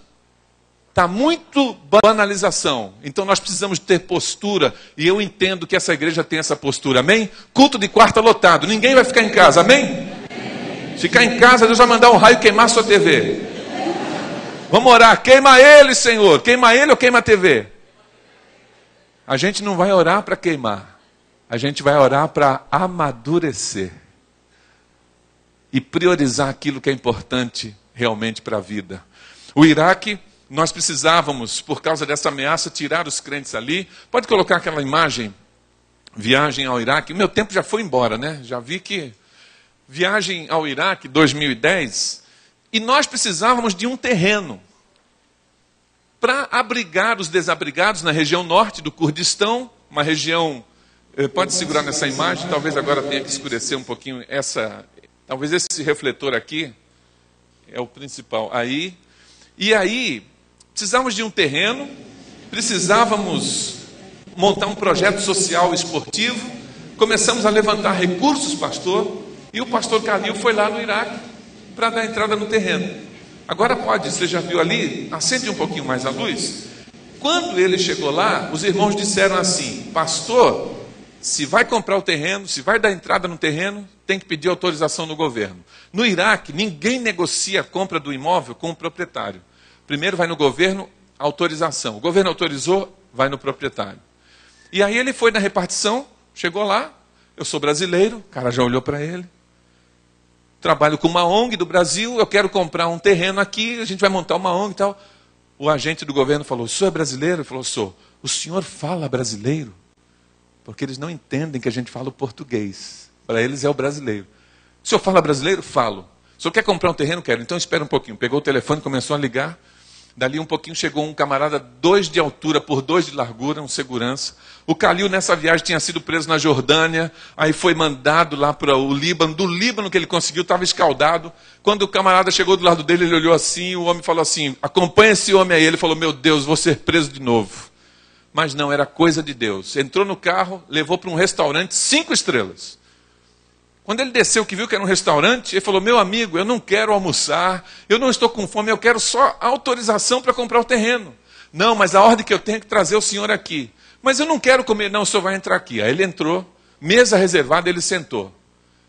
Está muito banalização. Então nós precisamos ter postura. E eu entendo que essa igreja tem essa postura. Amém? Culto de quarta lotado. Ninguém vai ficar em casa. Amém? Ficar em casa, Deus vai mandar um raio queimar sua TV. Vamos orar. Queima ele, Senhor. Queima ele ou queima a TV? A gente não vai orar para queimar. A gente vai orar para amadurecer. E priorizar aquilo que é importante realmente para a vida. O Iraque, nós precisávamos, por causa dessa ameaça, tirar os crentes ali. Pode colocar aquela imagem, viagem ao Iraque. O meu tempo já foi embora, né? Já vi que viagem ao Iraque, 2010, e nós precisávamos de um terreno para abrigar os desabrigados na região norte do Kurdistão, uma região... Pode segurar nessa imagem, talvez agora tenha que escurecer um pouquinho essa... Talvez esse refletor aqui é o principal. Aí, e aí, precisamos de um terreno precisávamos montar um projeto social esportivo, começamos a levantar recursos, pastor, e o pastor Calil foi lá no Iraque para dar entrada no terreno. Agora pode, você já viu ali, acende um pouquinho mais a luz. Quando ele chegou lá, os irmãos disseram assim: pastor, se vai comprar o terreno, se vai dar entrada no terreno, tem que pedir autorização no governo. No Iraque, ninguém negocia a compra do imóvel com o proprietário. Primeiro vai no governo, autorização. O governo autorizou, vai no proprietário. E aí ele foi na repartição, chegou lá, eu sou brasileiro, o cara já olhou para ele. Trabalho com uma ONG do Brasil, eu quero comprar um terreno aqui, a gente vai montar uma ONG e tal. O agente do governo falou: o senhor é brasileiro? Ele falou: sou. O senhor fala brasileiro? Porque eles não entendem que a gente fala o português. Para eles é o brasileiro. O senhor fala brasileiro? Falo. O senhor quer comprar um terreno? Quero. Então espera um pouquinho. Pegou o telefone, começou a ligar. Dali um pouquinho chegou um camarada 2 de altura por 2 de largura, um segurança. O Calil nessa viagem tinha sido preso na Jordânia, aí foi mandado lá para o Líbano. Do Líbano que ele conseguiu, estava escaldado. Quando o camarada chegou do lado dele, ele olhou assim, o homem falou assim: acompanha esse homem aí. Ele falou: meu Deus, vou ser preso de novo. Mas não, era coisa de Deus. Entrou no carro, levou para um restaurante 5 estrelas. Quando ele desceu, que viu que era um restaurante, ele falou: meu amigo, eu não quero almoçar, eu não estou com fome, eu quero só autorização para comprar o terreno. Não, mas a ordem que eu tenho é que trazer o senhor aqui. Mas eu não quero comer. Não, o senhor vai entrar aqui. Aí ele entrou, mesa reservada, ele sentou.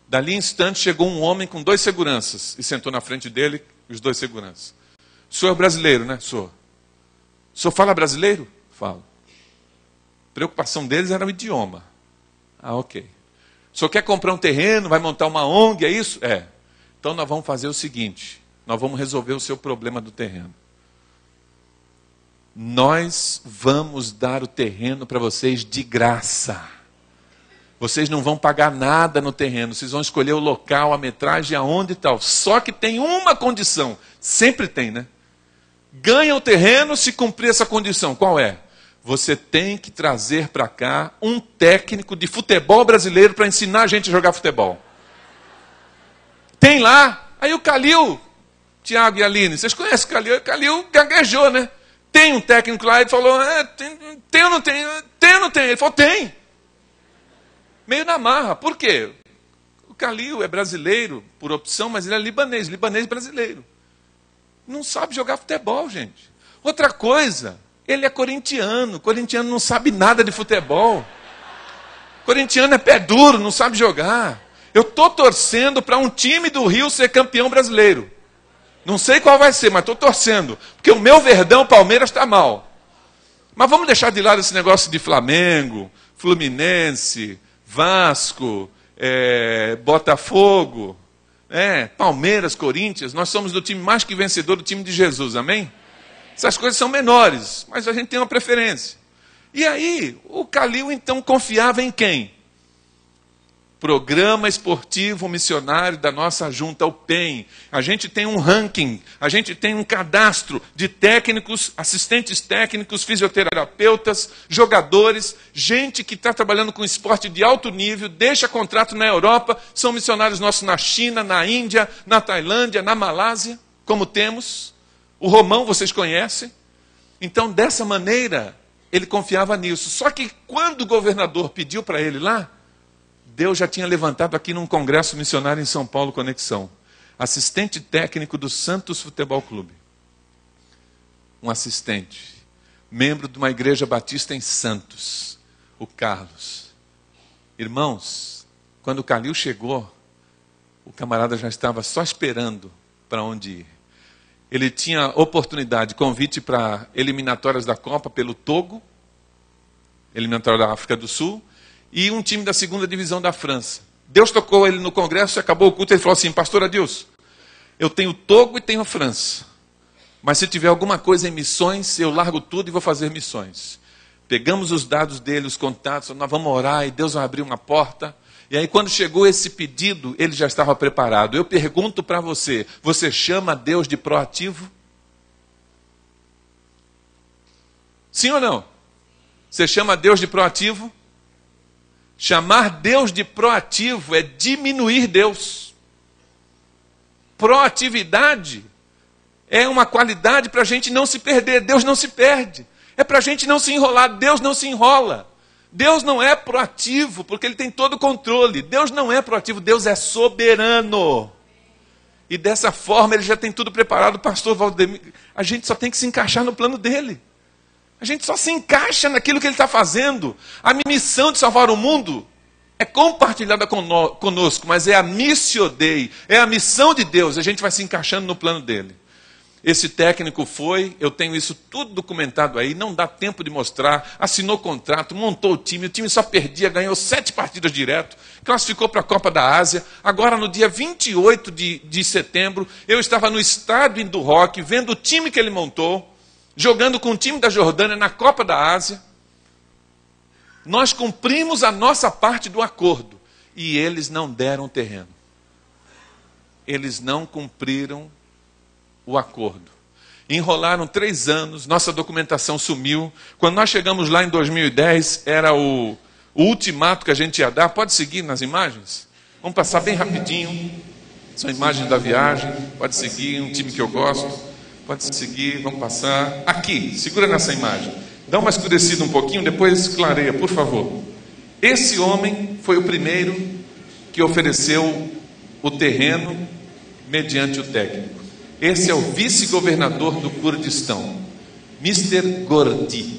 Dali em instante chegou um homem com 2 seguranças e sentou na frente dele, os 2 seguranças. O senhor é brasileiro, né? Sou. O senhor fala brasileiro? Falo. A preocupação deles era o idioma. Ah, ok. O senhor quer comprar um terreno, vai montar uma ONG, é isso? É. Então nós vamos fazer o seguinte, nós vamos resolver o seu problema do terreno. Nós vamos dar o terreno para vocês de graça. Vocês não vão pagar nada no terreno, vocês vão escolher o local, a metragem, aonde e tal. Só que tem uma condição, sempre tem, né? Ganha o terreno se cumprir essa condição. Qual é? Você tem que trazer para cá um técnico de futebol brasileiro para ensinar a gente a jogar futebol. Tem lá. Aí o Calil, Tiago e Aline, vocês conhecem o Calil? O Calil gaguejou, né? Tem um técnico lá, ele falou: tem ou não tem? Tem ou não tem? Ele falou: tem. Meio na marra. Por quê? O Calil é brasileiro por opção, mas ele é libanês brasileiro. Não sabe jogar futebol, gente. Outra coisa, ele é corintiano não sabe nada de futebol. Corintiano é pé duro, não sabe jogar. Eu estou torcendo para um time do Rio ser campeão brasileiro. Não sei qual vai ser, mas estou torcendo. Porque o meu Verdão, Palmeiras, está mal. Mas vamos deixar de lado esse negócio de Flamengo, Fluminense, Vasco, Botafogo, Palmeiras, Corinthians. Nós somos do time mais que vencedor, do time de Jesus, amém? Essas coisas são menores, mas a gente tem uma preferência. E aí, o Calil então confiava em quem? Programa Esportivo Missionário da nossa junta, o PEM. A gente tem um ranking, a gente tem um cadastro de técnicos, assistentes técnicos, fisioterapeutas, jogadores, gente que está trabalhando com esporte de alto nível, deixa contrato na Europa, são missionários nossos na China, na Índia, na Tailândia, na Malásia, como temos. O Romão vocês conhecem. Então, dessa maneira, ele confiava nisso. Só que quando o governador pediu para ele lá, Deus já tinha levantado aqui num congresso missionário em São Paulo, Conexão, assistente técnico do Santos Futebol Clube. Um assistente, membro de uma igreja batista em Santos, o Carlos. Irmãos, quando o Calil chegou, o camarada já estava só esperando para onde ir. Ele tinha oportunidade, convite para eliminatórias da Copa pelo Togo, eliminatória da África do Sul, e um time da 2ª divisão da França. Deus tocou ele no congresso, acabou o culto, ele falou assim: pastor Adilson, eu tenho Togo e tenho França, mas se tiver alguma coisa em missões, eu largo tudo e vou fazer missões. Pegamos os dados dele, os contatos, nós vamos orar e Deus vai abrir uma porta. E aí quando chegou esse pedido, ele já estava preparado. Eu pergunto para você, você chama Deus de proativo? Sim ou não? Você chama Deus de proativo? Chamar Deus de proativo é diminuir Deus. Proatividade é uma qualidade para a gente não se perder. Deus não se perde. É para a gente não se enrolar. Deus não se enrola. Deus não é proativo, porque Ele tem todo o controle. Deus não é proativo, Deus é soberano. E dessa forma Ele já tem tudo preparado. Pastor Valdemir, a gente só tem que se encaixar no plano dEle. A gente só se encaixa naquilo que Ele está fazendo. A missão de salvar o mundo é compartilhada conosco, mas é a missio Dei, é a missão de Deus. A gente vai se encaixando no plano dEle. Esse técnico foi, eu tenho isso tudo documentado aí, não dá tempo de mostrar, assinou contrato, montou o time só perdia, ganhou 7 partidas direto, classificou para a Copa da Ásia. Agora no dia 28 de setembro, eu estava no estádio do Rock, vendo o time que ele montou, jogando com o time da Jordânia na Copa da Ásia. Nós cumprimos a nossa parte do acordo, e eles não deram terreno. Eles não cumpriram o acordo. Enrolaram 3 anos, nossa documentação sumiu. Quando nós chegamos lá em 2010, era o ultimato que a gente ia dar. Pode seguir nas imagens? Vamos passar bem rapidinho. São imagens da viagem. Pode seguir, um time que eu gosto. Pode seguir, vamos passar. Aqui, segura nessa imagem. Dá uma escurecida um pouquinho, depois clareia, por favor. Esse homem foi o primeiro que ofereceu o terreno mediante o técnico. Esse é o vice-governador do Kurdistão, Mr. Gordi.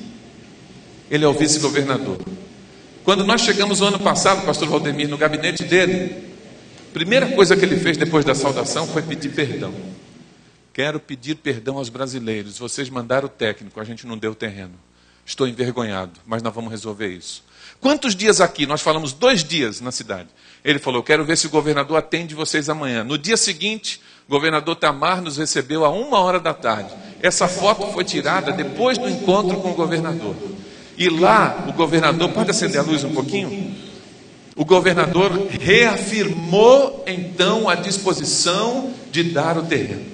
Ele é o vice-governador. Quando nós chegamos no ano passado, pastor Valdemir, no gabinete dele, a primeira coisa que ele fez depois da saudação foi pedir perdão. Quero pedir perdão aos brasileiros. Vocês mandaram o técnico, a gente não deu o terreno. Estou envergonhado, mas nós vamos resolver isso. Quantos dias aqui? Nós falamos 2 dias na cidade. Ele falou, quero ver se o governador atende vocês amanhã. No dia seguinte, o governador Tamar nos recebeu a 1h da tarde. Essa foto foi tirada depois do encontro com o governador. E lá, o governador, pode acender a luz um pouquinho? O governador reafirmou então a disposição de dar o terreno.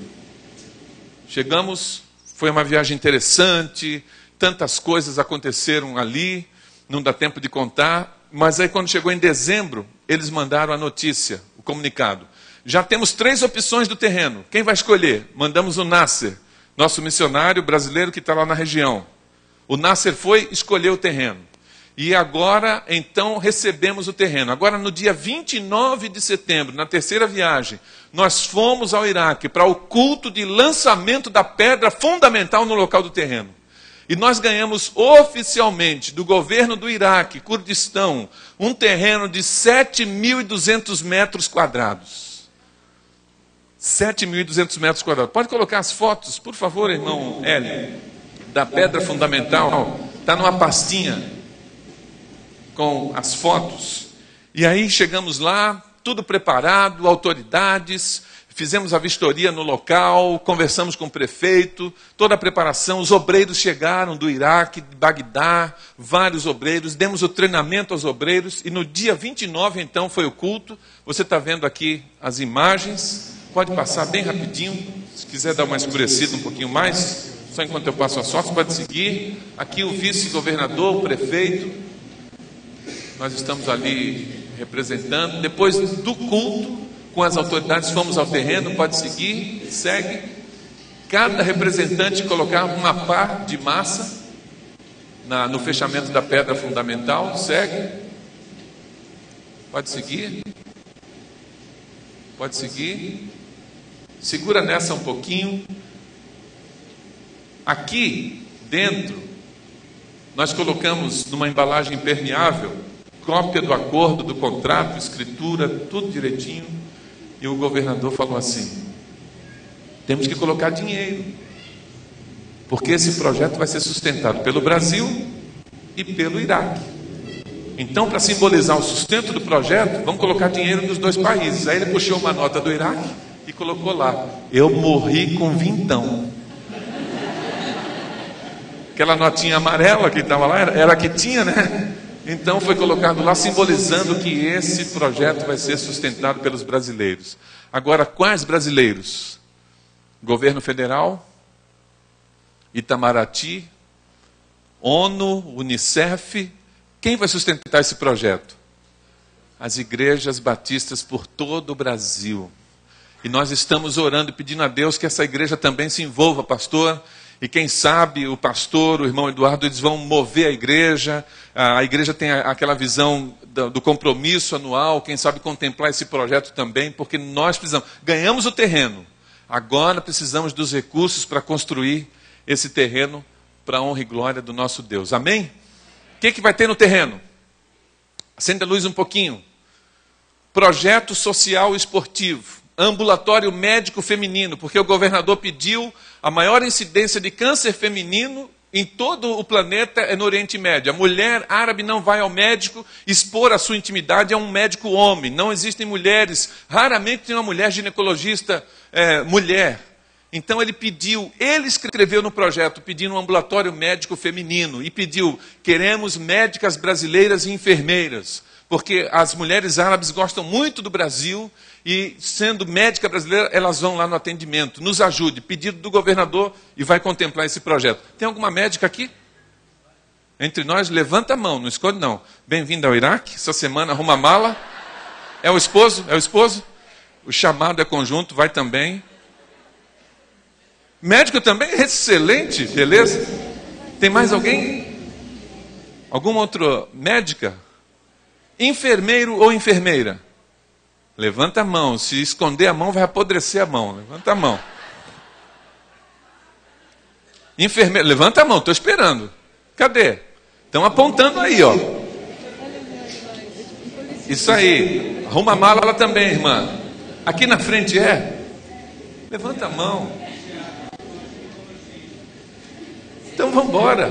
Chegamos, foi uma viagem interessante, tantas coisas aconteceram ali, não dá tempo de contar, mas aí quando chegou em dezembro, eles mandaram a notícia, o comunicado. Já temos 3 opções do terreno. Quem vai escolher? Mandamos o Nasser, nosso missionário brasileiro que está lá na região. O Nasser foi escolher o terreno. E agora, então, recebemos o terreno. Agora, no dia 29 de setembro, na 3ª viagem, nós fomos ao Iraque para o culto de lançamento da pedra fundamental no local do terreno. E nós ganhamos oficialmente do governo do Iraque, Kurdistão, um terreno de 7.200 metros quadrados. 7.200 metros quadrados. Pode colocar as fotos, por favor, irmão Hélio, da pedra fundamental. Está numa pastinha com as fotos. E aí chegamos lá, tudo preparado, autoridades, fizemos a vistoria no local, conversamos com o prefeito, toda a preparação, os obreiros chegaram do Iraque, de Bagdá, vários obreiros, demos o treinamento aos obreiros, e no dia 29, então, foi o culto. Você está vendo aqui as imagens, pode passar bem rapidinho, se quiser dar uma escurecida um pouquinho mais, só enquanto eu passo as fotos, pode seguir. Aqui o vice-governador, o prefeito, nós estamos ali representando. Depois do culto, com as autoridades, fomos ao terreno, pode seguir, segue. Cada representante colocava uma pá de massa no fechamento da pedra fundamental, segue. Pode seguir. Pode seguir. Segura nessa um pouquinho. Aqui dentro, nós colocamos numa embalagem impermeável cópia do acordo, do contrato, escritura, tudo direitinho. E o governador falou assim: temos que colocar dinheiro, porque esse projeto vai ser sustentado pelo Brasil e pelo Iraque. Então, para simbolizar o sustento do projeto, vamos colocar dinheiro dos 2 países. Aí ele puxou uma nota do Iraque e colocou lá. Eu morri com vintão. Aquela notinha amarela que estava lá, era a que tinha, né? Então foi colocado lá, simbolizando que esse projeto vai ser sustentado pelos brasileiros. Agora, quais brasileiros? Governo Federal, Itamaraty, ONU, Unicef. Quem vai sustentar esse projeto? As igrejas batistas por todo o Brasil. E nós estamos orando e pedindo a Deus que essa igreja também se envolva, pastor. E quem sabe o pastor, o irmão Eduardo, eles vão mover a igreja tem aquela visão do compromisso anual, quem sabe contemplar esse projeto também, porque nós precisamos, ganhamos o terreno, agora precisamos dos recursos para construir esse terreno para a honra e glória do nosso Deus. Amém? O que vai ter no terreno? Acenda a luz um pouquinho. Projeto social esportivo, ambulatório médico feminino, porque o governador pediu a maior incidência de câncer feminino em todo o planeta é no Oriente Médio. A mulher árabe não vai ao médico expor a sua intimidade a um médico homem. Não existem mulheres, raramente tem uma mulher ginecologista mulher. Então ele escreveu no projeto, pedindo um ambulatório médico feminino e pediu, queremos médicas brasileiras e enfermeiras, porque as mulheres árabes gostam muito do Brasil e, sendo médica brasileira, elas vão lá no atendimento. Nos ajude, pedido do governador, e vai contemplar esse projeto. Tem alguma médica aqui? Entre nós, levanta a mão, não esconde não. Bem-vindo ao Iraque, essa semana arruma a mala. É o esposo? É o esposo? O chamado é conjunto, vai também. Médico também? Excelente, beleza? Tem mais alguém? Alguma outra médica? Enfermeiro ou enfermeira? Levanta a mão. Se esconder a mão, vai apodrecer a mão. Levanta a mão. Enfermeiro, levanta a mão, estou esperando. Cadê? Estão apontando aí, ó. Isso aí. Arruma a mala lá também, irmã. Aqui na frente é? Levanta a mão. Então vamos embora.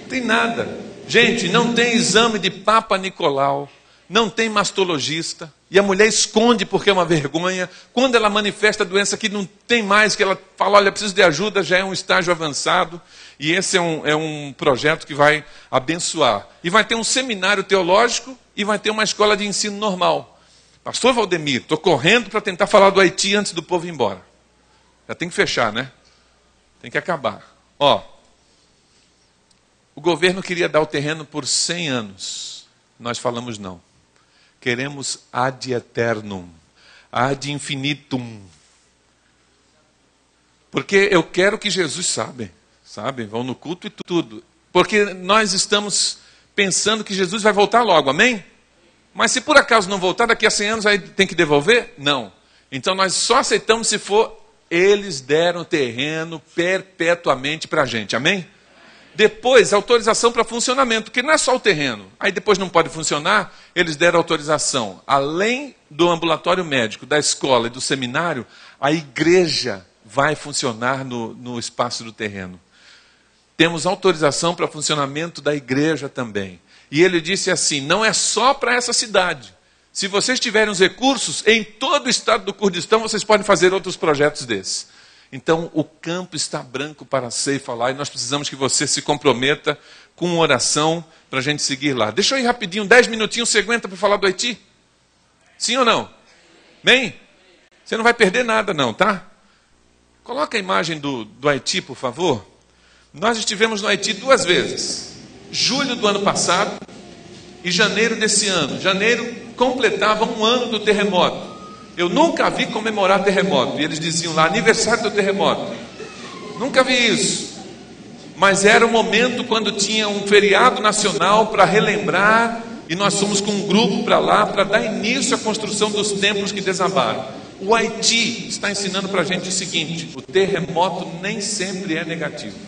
Não tem nada. Gente, não tem exame de Papa Nicolau. Não tem mastologista, e a mulher esconde porque é uma vergonha. Quando ela manifesta a doença que não tem mais, que ela fala, olha, preciso de ajuda, já é um estágio avançado, e esse é um projeto que vai abençoar. E vai ter um seminário teológico, e vai ter uma escola de ensino normal. Pastor Valdemir, estou correndo para tentar falar do Haiti antes do povo ir embora. Já tem que fechar, né? Tem que acabar. Ó, o governo queria dar o terreno por 100 anos. Nós falamos não. Queremos ad eternum, ad infinitum. Porque eu quero que Jesus sabe, vão no culto e tudo. Porque nós estamos pensando que Jesus vai voltar logo, amém? Mas se por acaso não voltar, daqui a 100 anos aí tem que devolver? Não. Então nós só aceitamos se for, eles deram terreno perpetuamente para a gente, amém? Depois, autorização para funcionamento, porque não é só o terreno. Aí depois não pode funcionar, eles deram autorização. Além do ambulatório médico, da escola e do seminário, a igreja vai funcionar no espaço do terreno. Temos autorização para funcionamento da igreja também. E ele disse assim, não é só para essa cidade. Se vocês tiverem os recursos, em todo o estado do Kurdistão, vocês podem fazer outros projetos desses. Então, o campo está branco para a ceifa lá, e nós precisamos que você se comprometa com oração para a gente seguir lá. Deixa eu ir rapidinho, 10 minutinhos, você aguenta para falar do Haiti? Sim ou não? Bem? Você não vai perder nada não, tá? Coloca a imagem do Haiti, por favor. Nós estivemos no Haiti 2 vezes. Julho do ano passado e janeiro desse ano. Janeiro completava 1 ano do terremoto. Eu nunca vi comemorar terremoto. E eles diziam lá, aniversário do terremoto. Nunca vi isso. Mas era o momento quando tinha um feriado nacional para relembrar. E nós fomos com um grupo para lá para dar início à construção dos templos que desabaram. O Haiti está ensinando para a gente o seguinte: o terremoto nem sempre é negativo.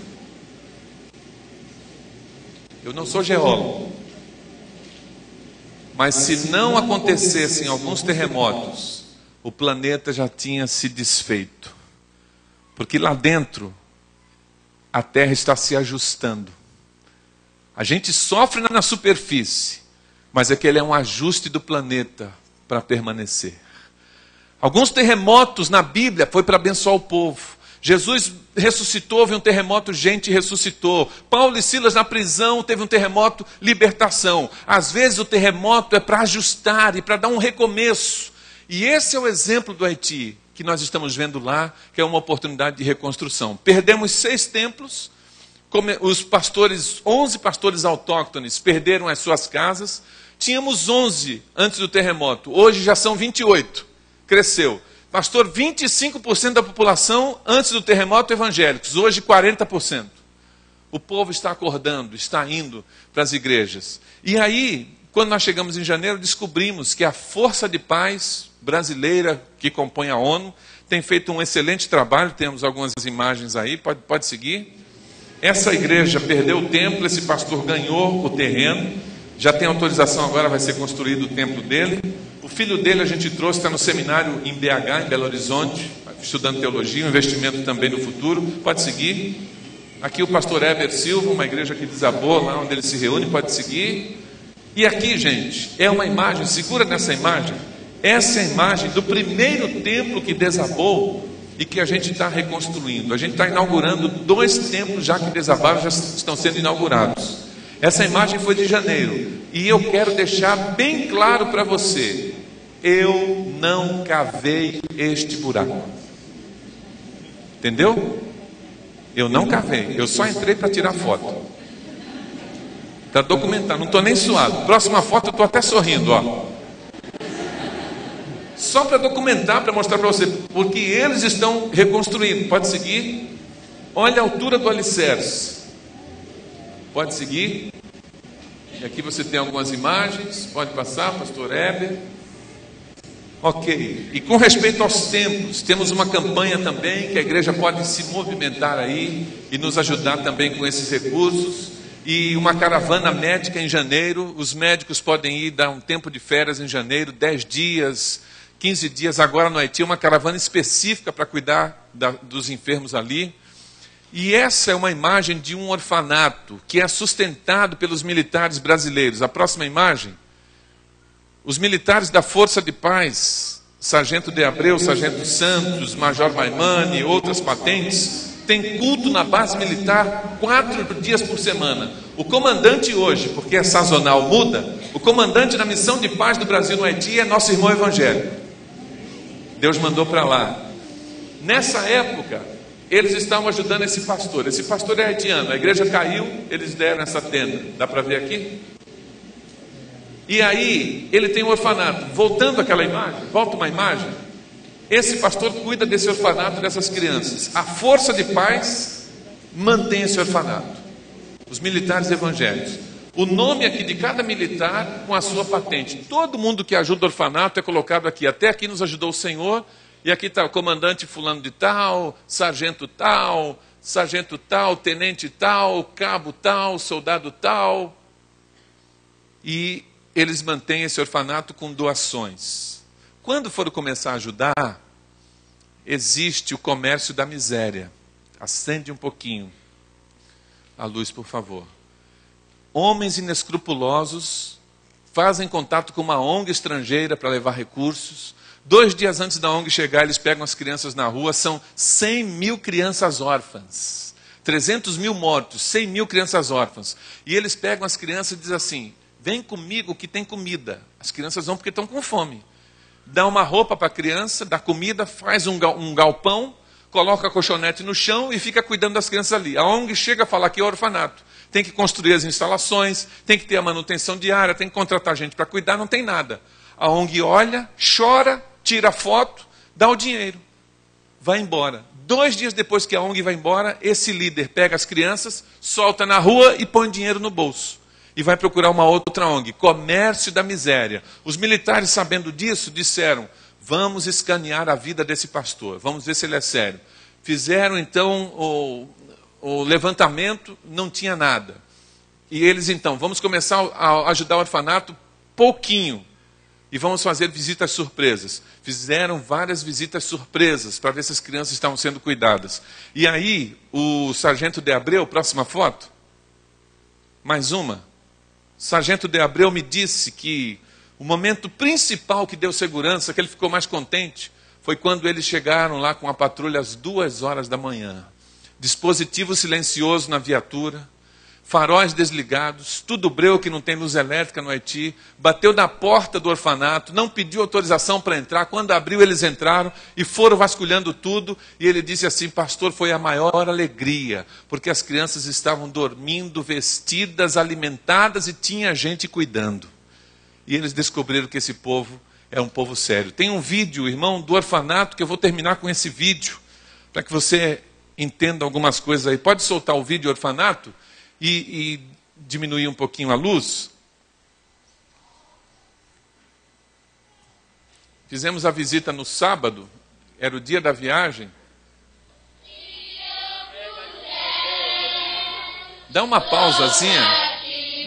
Eu não sou geólogo. Mas se não acontecessem alguns terremotos, o planeta já tinha se desfeito. Porque lá dentro, a Terra está se ajustando. A gente sofre na superfície, mas aquele é um ajuste do planeta para permanecer. Alguns terremotos na Bíblia foi para abençoar o povo. Jesus ressuscitou, houve um terremoto, gente ressuscitou. Paulo e Silas na prisão, teve um terremoto, libertação. Às vezes o terremoto é para ajustar e para dar um recomeço. E esse é o exemplo do Haiti, que nós estamos vendo lá, que é uma oportunidade de reconstrução. Perdemos 6 templos, os pastores, 11 pastores autóctones perderam as suas casas. Tínhamos 11 antes do terremoto, hoje já são 28, cresceu. Pastor, 25% da população antes do terremoto evangélicos, hoje 40%. O povo está acordando, está indo para as igrejas. E aí, quando nós chegamos em janeiro, descobrimos que a Força de Paz brasileira, que compõe a ONU, tem feito um excelente trabalho. Temos algumas imagens aí, pode seguir. Essa igreja perdeu o templo, esse pastor ganhou o terreno, já tem autorização, agora vai ser construído o templo dele. O filho dele a gente trouxe, está no seminário em BH, em Belo Horizonte, estudando teologia, um investimento também no futuro. Pode seguir. Aqui o pastor Heber Silva, uma igreja que desabou, lá onde ele se reúne, pode seguir. E aqui, gente, é uma imagem, segura nessa imagem. Essa é a imagem do primeiro templo que desabou e que a gente está reconstruindo. A gente está inaugurando 2 templos já que desabaram, já estão sendo inaugurados. Essa imagem foi de janeiro. E eu quero deixar bem claro para você: eu não cavei este buraco. Entendeu? Eu não cavei, eu só entrei para tirar foto. Para documentar, não estou nem suado. Próxima foto eu estou até sorrindo, ó. Só para documentar, para mostrar para você, porque eles estão reconstruindo. Pode seguir. Olha a altura do alicerce. Pode seguir. E aqui você tem algumas imagens. Pode passar, pastor Heber. Ok. E com respeito aos templos, temos uma campanha também que a igreja pode se movimentar aí e nos ajudar também com esses recursos. E uma caravana médica em janeiro. Os médicos podem ir dar um tempo de férias em janeiro, 10 dias, 15 dias agora no Haiti, uma caravana específica para cuidar dos enfermos ali. E essa é uma imagem de um orfanato que é sustentado pelos militares brasileiros. A próxima imagem. Os militares da Força de Paz, Sargento de Abreu, Sargento Santos, Major Maimani, outras patentes, têm culto na base militar 4 dias por semana. O comandante hoje, porque é sazonal, muda. O comandante da missão de paz do Brasil no Haiti é nosso irmão evangélico. Deus mandou para lá. Nessa época, eles estavam ajudando esse pastor. Esse pastor é haitiano. A igreja caiu, eles deram essa tenda. Dá para ver aqui? E aí, ele tem um orfanato. Voltando àquela imagem, volta uma imagem. Esse pastor cuida desse orfanato, dessas crianças. A Força de Paz mantém esse orfanato. Os militares evangélicos. O nome aqui de cada militar com a sua patente. Todo mundo que ajuda o orfanato é colocado aqui. Até aqui nos ajudou o Senhor. E aqui está o comandante fulano de tal, sargento tal, tenente tal, cabo tal, soldado tal. E eles mantêm esse orfanato com doações. Quando for começar a ajudar, existe o comércio da miséria. Acende um pouquinho a luz, por favor. Homens inescrupulosos fazem contato com uma ONG estrangeira para levar recursos. 2 dias antes da ONG chegar, eles pegam as crianças na rua. São 100 mil crianças órfãs. 300 mil mortos, 100 mil crianças órfãs. E eles pegam as crianças e dizem assim: vem comigo que tem comida. As crianças vão porque estão com fome. Dá uma roupa para a criança, dá comida, faz um galpão, coloca a colchonete no chão e fica cuidando das crianças ali. A ONG chega a falar que é orfanato. Tem que construir as instalações, tem que ter a manutenção diária, tem que contratar gente para cuidar, não tem nada. A ONG olha, chora, tira foto, dá o dinheiro, vai embora. 2 dias depois que a ONG vai embora, esse líder pega as crianças, solta na rua e põe dinheiro no bolso. E vai procurar uma outra ONG, Comércio da Miséria. Os militares, sabendo disso, disseram: vamos escanear a vida desse pastor, vamos ver se ele é sério. Fizeram então o levantamento, não tinha nada. E eles então, vamos começar a ajudar o orfanato pouquinho. E vamos fazer visitas surpresas. Fizeram várias visitas surpresas para ver se as crianças estavam sendo cuidadas. E aí, o sargento de Abreu, próxima foto. Mais uma. O sargento de Abreu me disse que o momento principal que deu segurança, que ele ficou mais contente, foi quando eles chegaram lá com a patrulha às 2 horas da manhã. Dispositivo silencioso na viatura, faróis desligados, tudo breu que não tem luz elétrica no Haiti, bateu na porta do orfanato, não pediu autorização para entrar. Quando abriu, eles entraram e foram vasculhando tudo. E ele disse assim: pastor, foi a maior alegria, porque as crianças estavam dormindo, vestidas, alimentadas e tinha gente cuidando. E eles descobriram que esse povo é um povo sério. Tem um vídeo, irmão, do orfanato, que eu vou terminar com esse vídeo, para que você entenda algumas coisas aí. Pode soltar o vídeo orfanato e diminuir um pouquinho a luz? Fizemos a visita no sábado, era o dia da viagem. Dá uma pausazinha,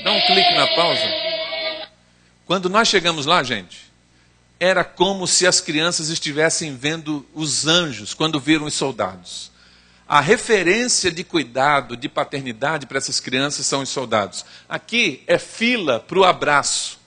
dá um clique na pausa. Quando nós chegamos lá, gente, era como se as crianças estivessem vendo os anjos quando viram os soldados. A referência de cuidado, de paternidade para essas crianças são os soldados. Aqui é fila para o abraço.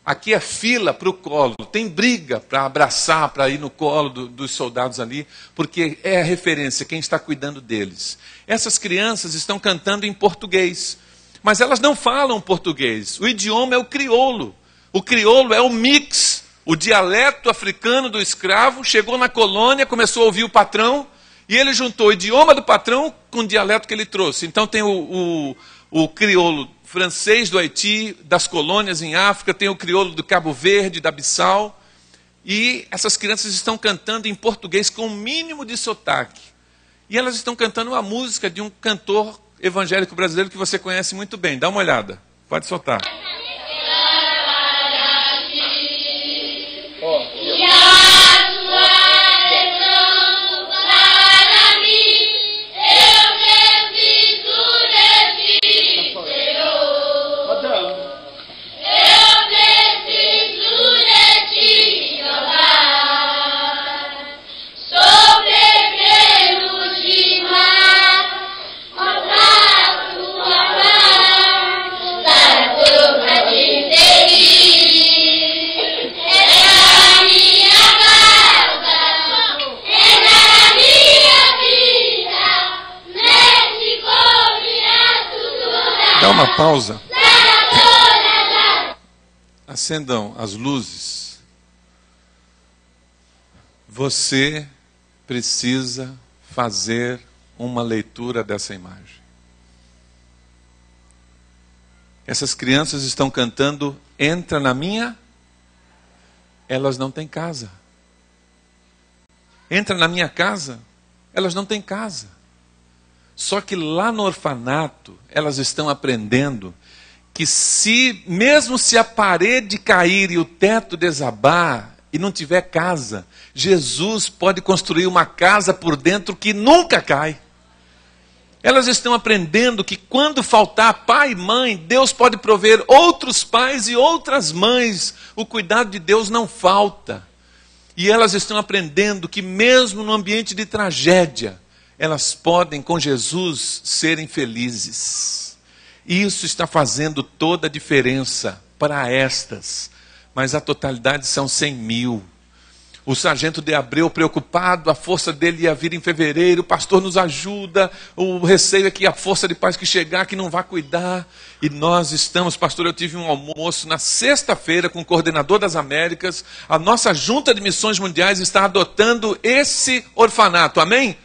Aqui é fila para o colo. Tem briga para abraçar, para ir no colo dos soldados ali, porque é a referência, quem está cuidando deles. Essas crianças estão cantando em português, mas elas não falam português. O idioma é o crioulo. O crioulo é o mix. O dialeto africano do escravo chegou na colônia, começou a ouvir o patrão, e ele juntou o idioma do patrão com o dialeto que ele trouxe. Então tem o crioulo francês do Haiti, das colônias em África, tem o crioulo do Cabo Verde, da Bissau, e essas crianças estão cantando em português com o mínimo de sotaque. E elas estão cantando uma música de um cantor evangélico brasileiro que você conhece muito bem. Dá uma olhada, pode soltar. Dá uma pausa. Acendam as luzes. Você precisa fazer uma leitura dessa imagem. Essas crianças estão cantando "Entra na minha". Elas não têm casa. Entra na minha casa. Elas não têm casa. Só que lá no orfanato, elas estão aprendendo que mesmo se a parede cair e o teto desabar e não tiver casa, Jesus pode construir uma casa por dentro que nunca cai. Elas estão aprendendo que quando faltar pai e mãe, Deus pode prover outros pais e outras mães. O cuidado de Deus não falta. E elas estão aprendendo que mesmo no ambiente de tragédia, elas podem, com Jesus, serem felizes. Isso está fazendo toda a diferença para estas. Mas a totalidade são 100 mil. O sargento de Abreu, preocupado, a força dele ia vir em fevereiro, o pastor nos ajuda, o receio é que a força de paz que chegar, que não vai cuidar. E nós estamos, pastor, eu tive um almoço na sexta-feira com o coordenador das Américas, a nossa junta de missões mundiais está adotando esse orfanato, amém?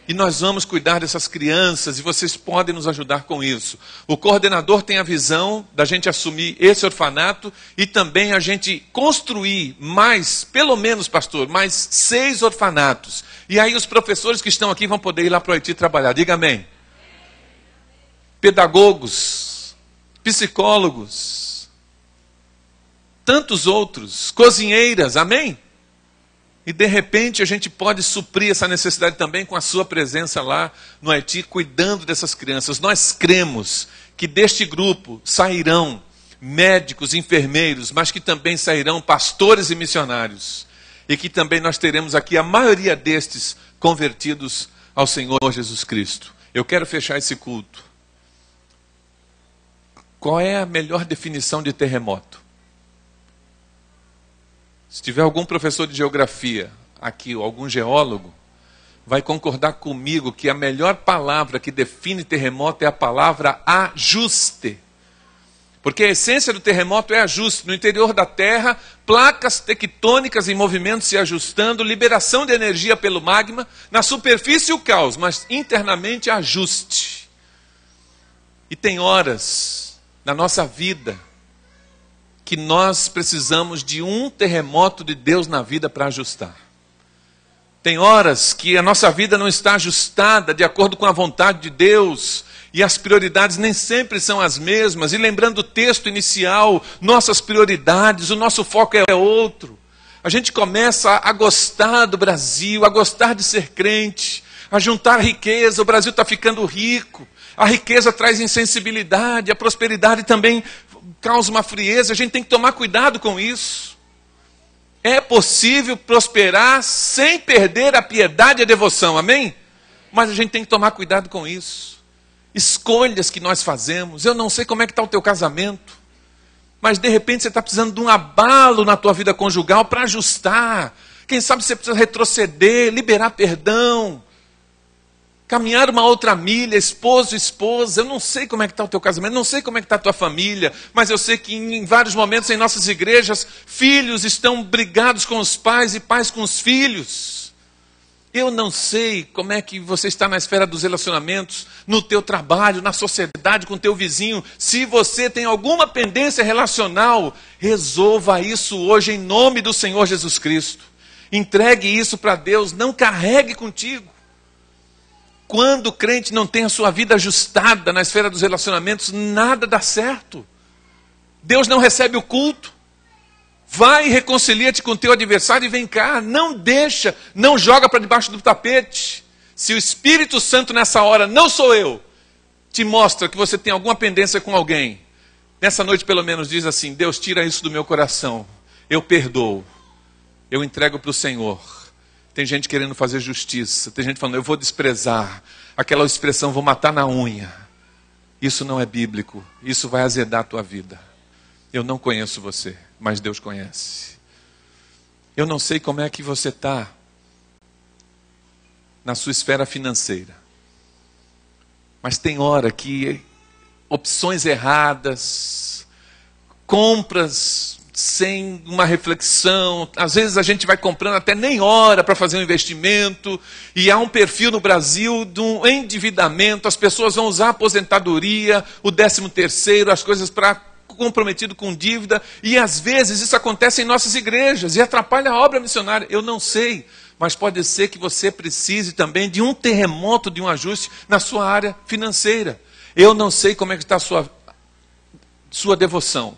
E nós vamos cuidar dessas crianças e vocês podem nos ajudar com isso. O coordenador tem a visão da gente assumir esse orfanato e também a gente construir mais, pelo menos, pastor, mais 6 orfanatos. E aí os professores que estão aqui vão poder ir lá para o Haiti trabalhar. Diga amém. Pedagogos, psicólogos, tantos outros, cozinheiras, amém? E de repente a gente pode suprir essa necessidade também com a sua presença lá no Haiti, cuidando dessas crianças. Nós cremos que deste grupo sairão médicos, enfermeiros, mas que também sairão pastores e missionários. E que também nós teremos aqui a maioria destes convertidos ao Senhor Jesus Cristo. Eu quero fechar esse culto. Qual é a melhor definição de terremoto? Se tiver algum professor de geografia aqui, ou algum geólogo, vai concordar comigo que a melhor palavra que define terremoto é a palavra ajuste. Porque a essência do terremoto é ajuste. No interior da Terra, placas tectônicas em movimento se ajustando, liberação de energia pelo magma, na superfície o caos, mas internamente ajuste. E tem horas na nossa vida que nós precisamos de um terremoto de Deus na vida para ajustar. Tem horas que a nossa vida não está ajustada de acordo com a vontade de Deus, e as prioridades nem sempre são as mesmas. E lembrando o texto inicial, nossas prioridades, o nosso foco é outro. A gente começa a gostar do Brasil, a gostar de ser crente, a juntar riqueza. O Brasil está ficando rico. A riqueza traz insensibilidade, a prosperidade também causa uma frieza. A gente tem que tomar cuidado com isso. É possível prosperar sem perder a piedade e a devoção, amém? Mas a gente tem que tomar cuidado com isso. Escolhas que nós fazemos. Eu não sei como é que está o teu casamento, mas de repente você está precisando de um abalo na tua vida conjugal para ajustar. Quem sabe você precisa retroceder, liberar perdão, caminhar uma outra milha, esposo, esposa. Eu não sei como é que está o teu casamento, não sei como é que está a tua família, mas eu sei que em vários momentos em nossas igrejas, filhos estão brigados com os pais e pais com os filhos. Eu não sei como é que você está na esfera dos relacionamentos, no teu trabalho, na sociedade, com o teu vizinho. Se você tem alguma pendência relacional, resolva isso hoje em nome do Senhor Jesus Cristo. Entregue isso para Deus, não carregue contigo. Quando o crente não tem a sua vida ajustada na esfera dos relacionamentos, nada dá certo. Deus não recebe o culto. Vai e reconcilia-te com o teu adversário e vem cá. Não deixa, não joga para debaixo do tapete. Se o Espírito Santo nessa hora, não sou eu, te mostra que você tem alguma pendência com alguém, nessa noite pelo menos diz assim: Deus, tira isso do meu coração. Eu perdoo. Eu entrego para o Senhor. Tem gente querendo fazer justiça. Tem gente falando, eu vou desprezar. Aquela expressão, vou matar na unha. Isso não é bíblico. Isso vai azedar a tua vida. Eu não conheço você, mas Deus conhece. Eu não sei como é que você está na sua esfera financeira. Mas tem hora que opções erradas, compras sem uma reflexão, às vezes a gente vai comprando até nem hora para fazer um investimento, e há um perfil no Brasil de um endividamento, as pessoas vão usar a aposentadoria, o 13º, as coisas para comprometido com dívida, e às vezes isso acontece em nossas igrejas, e atrapalha a obra missionária. Eu não sei, mas pode ser que você precise também de um terremoto, de um ajuste na sua área financeira. Eu não sei como é que está a sua devoção,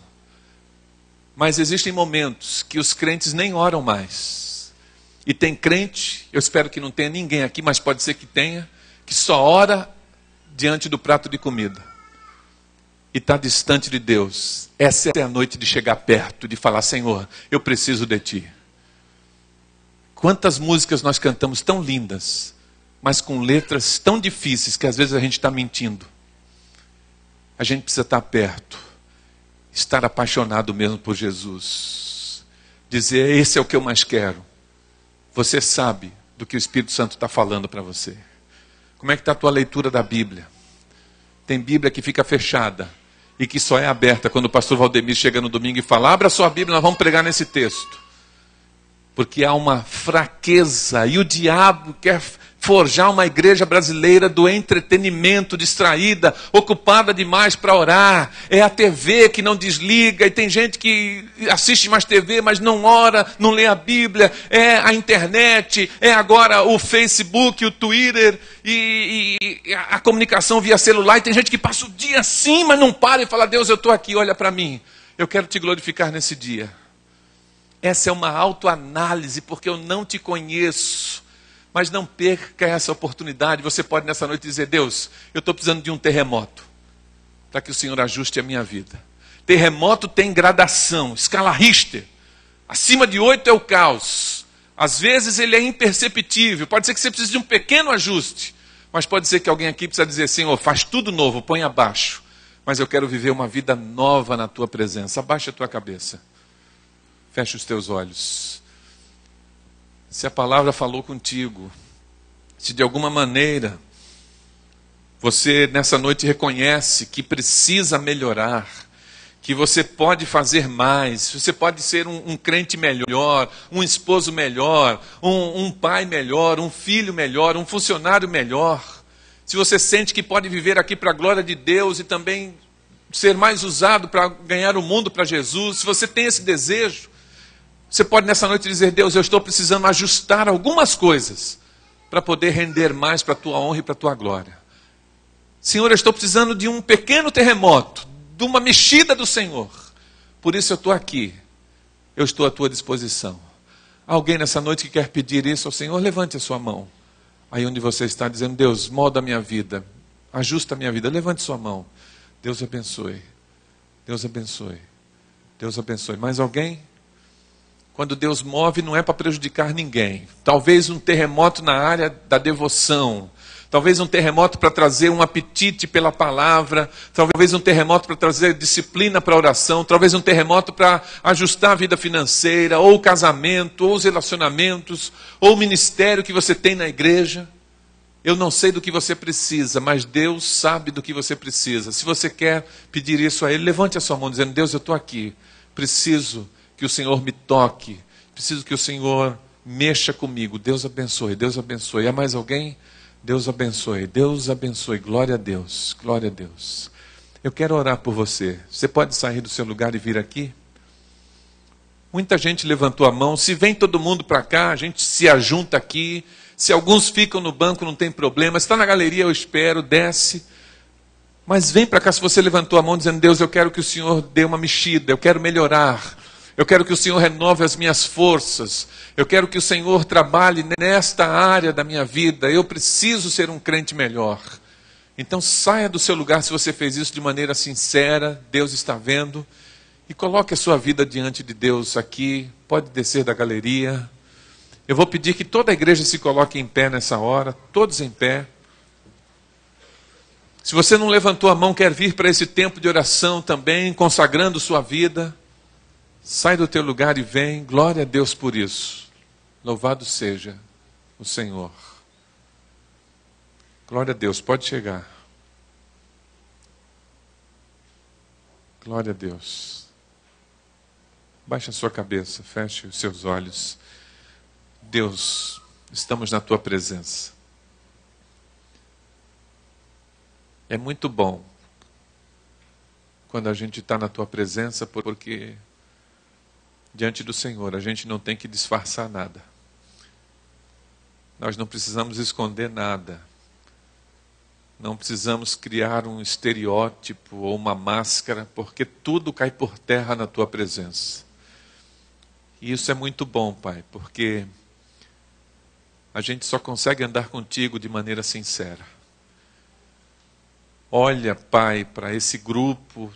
mas existem momentos que os crentes nem oram mais. E tem crente, eu espero que não tenha ninguém aqui, mas pode ser que tenha, que só ora diante do prato de comida. E está distante de Deus. Essa é a noite de chegar perto, de falar, Senhor, eu preciso de Ti. Quantas músicas nós cantamos tão lindas, mas com letras tão difíceis, que às vezes a gente está mentindo. A gente precisa estar perto, estar apaixonado mesmo por Jesus. Dizer, esse é o que eu mais quero. Você sabe do que o Espírito Santo está falando para você. Como é que está a tua leitura da Bíblia? Tem Bíblia que fica fechada e que só é aberta quando o pastor Valdemir chega no domingo e fala, abra sua Bíblia, nós vamos pregar nesse texto. Porque há uma fraqueza e o diabo quer forjar uma igreja brasileira do entretenimento, distraída, ocupada demais para orar. É a TV que não desliga, e tem gente que assiste mais TV, mas não ora, não lê a Bíblia. É a internet, é agora o Facebook, o Twitter e a comunicação via celular. E tem gente que passa o dia assim, mas não para e fala, Deus, eu estou aqui, olha para mim. Eu quero te glorificar nesse dia. Essa é uma autoanálise, porque eu não te conheço. Mas não perca essa oportunidade. Você pode nessa noite dizer, Deus, eu estou precisando de um terremoto, para que o Senhor ajuste a minha vida. Terremoto tem gradação, escala Richter. Acima de 8 é o caos. Às vezes ele é imperceptível. Pode ser que você precise de um pequeno ajuste. Mas pode ser que alguém aqui precisa dizer, Senhor, faz tudo novo, põe abaixo. Mas eu quero viver uma vida nova na tua presença. Abaixa a tua cabeça. Feche os teus olhos. Se a palavra falou contigo, se de alguma maneira você nessa noite reconhece que precisa melhorar, que você pode fazer mais, você pode ser um crente melhor, um esposo melhor, um pai melhor, um filho melhor, um funcionário melhor, se você sente que pode viver aqui para a glória de Deus e também ser mais usado para ganhar o mundo para Jesus, se você tem esse desejo, você pode nessa noite dizer: Deus, eu estou precisando ajustar algumas coisas para poder render mais para a tua honra e para a tua glória. Senhor, eu estou precisando de um pequeno terremoto, de uma mexida do Senhor. Por isso eu estou aqui, eu estou à tua disposição. Alguém nessa noite que quer pedir isso ao Senhor, levante a sua mão. Aí onde você está dizendo: Deus, molda a minha vida, ajusta a minha vida, levante sua mão. Deus abençoe, Deus abençoe, Deus abençoe. Mais alguém? Quando Deus move, não é para prejudicar ninguém. Talvez um terremoto na área da devoção. Talvez um terremoto para trazer um apetite pela palavra. Talvez um terremoto para trazer disciplina para a oração. Talvez um terremoto para ajustar a vida financeira, ou o casamento, ou os relacionamentos, ou o ministério que você tem na igreja. Eu não sei do que você precisa, mas Deus sabe do que você precisa. Se você quer pedir isso a Ele, levante a sua mão dizendo: Deus, eu estou aqui. Preciso que o Senhor me toque. Preciso que o Senhor mexa comigo. Deus abençoe, Deus abençoe. Há mais alguém? Deus abençoe, Deus abençoe. Glória a Deus, glória a Deus. Eu quero orar por você. Você pode sair do seu lugar e vir aqui? Muita gente levantou a mão. Se vem todo mundo para cá, a gente se ajunta aqui. Se alguns ficam no banco, não tem problema. Se está na galeria, eu espero, desce. Mas vem para cá se você levantou a mão dizendo: Deus, eu quero que o Senhor dê uma mexida, eu quero melhorar. Eu quero que o Senhor renove as minhas forças. Eu quero que o Senhor trabalhe nesta área da minha vida. Eu preciso ser um crente melhor. Então saia do seu lugar se você fez isso de maneira sincera. Deus está vendo. E coloque a sua vida diante de Deus aqui. Pode descer da galeria. Eu vou pedir que toda a igreja se coloque em pé nessa hora. Todos em pé. Se você não levantou a mão, quer vir para esse tempo de oração também, consagrando sua vida, sai do teu lugar e vem. Glória a Deus por isso. Louvado seja o Senhor. Glória a Deus. Pode chegar. Glória a Deus. Baixe a sua cabeça. Feche os seus olhos. Deus, estamos na tua presença. É muito bom quando a gente está na tua presença, porque diante do Senhor a gente não tem que disfarçar nada. Nós não precisamos esconder nada. Não precisamos criar um estereótipo ou uma máscara, porque tudo cai por terra na tua presença. E isso é muito bom, Pai, porque a gente só consegue andar contigo de maneira sincera. Olha, Pai, para esse grupo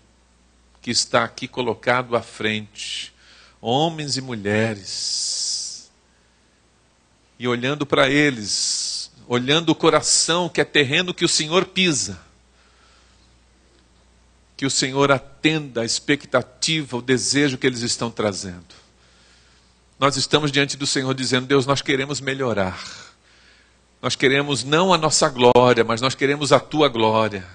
que está aqui colocado à frente, homens e mulheres, e olhando para eles, olhando o coração que é terreno que o Senhor pisa, que o Senhor atenda a expectativa, o desejo que eles estão trazendo. Nós estamos diante do Senhor dizendo: Deus, nós queremos melhorar. Nós queremos não a nossa glória, mas nós queremos a tua glória.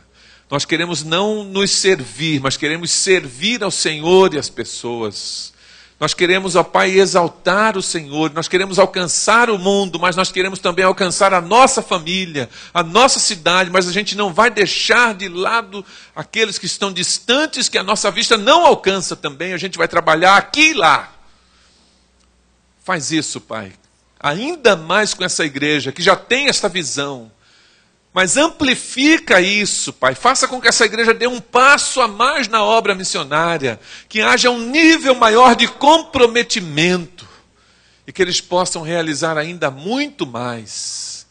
Nós queremos não nos servir, mas queremos servir ao Senhor e às pessoas. Nós queremos, ó Pai, exaltar o Senhor. Nós queremos alcançar o mundo, mas nós queremos também alcançar a nossa família, a nossa cidade. Mas a gente não vai deixar de lado aqueles que estão distantes, que a nossa vista não alcança também. A gente vai trabalhar aqui e lá. Faz isso, Pai, ainda mais com essa igreja que já tem esta visão. Mas amplifica isso, Pai. Faça com que essa igreja dê um passo a mais na obra missionária. Que haja um nível maior de comprometimento. E que eles possam realizar ainda muito mais.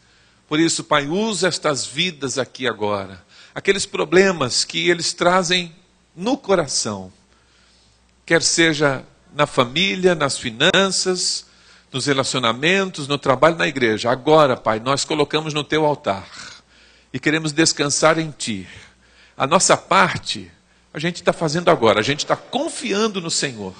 Por isso, Pai, usa estas vidas aqui agora. Aqueles problemas que eles trazem no coração. Quer seja na família, nas finanças, nos relacionamentos, no trabalho, na igreja. Agora, Pai, nós colocamos no teu altar. E queremos descansar em Ti. A nossa parte, a gente está fazendo agora. A gente está confiando no Senhor.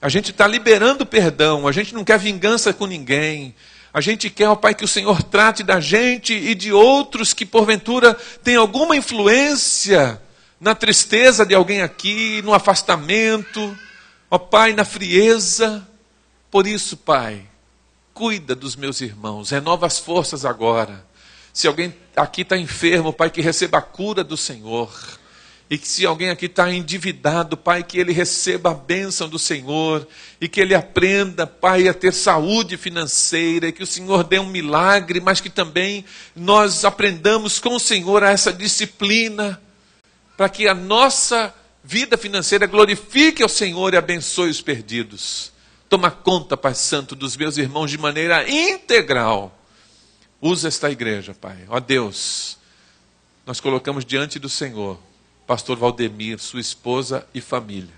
A gente está liberando perdão. A gente não quer vingança com ninguém. A gente quer, ó Pai, que o Senhor trate da gente e de outros que porventura têm alguma influência na tristeza de alguém aqui, no afastamento, ó Pai, na frieza. Por isso, Pai, cuida dos meus irmãos. Renova as forças agora. Se alguém aqui está enfermo, Pai, que receba a cura do Senhor. E que se alguém aqui está endividado, Pai, que ele receba a bênção do Senhor. E que ele aprenda, Pai, a ter saúde financeira. E que o Senhor dê um milagre, mas que também nós aprendamos com o Senhor a essa disciplina. Para que a nossa vida financeira glorifique ao Senhor e abençoe os perdidos. Toma conta, Pai Santo, dos meus irmãos de maneira integral. Usa esta igreja, Pai. Ó Deus, nós colocamos diante do Senhor pastor Valdemir, sua esposa e família.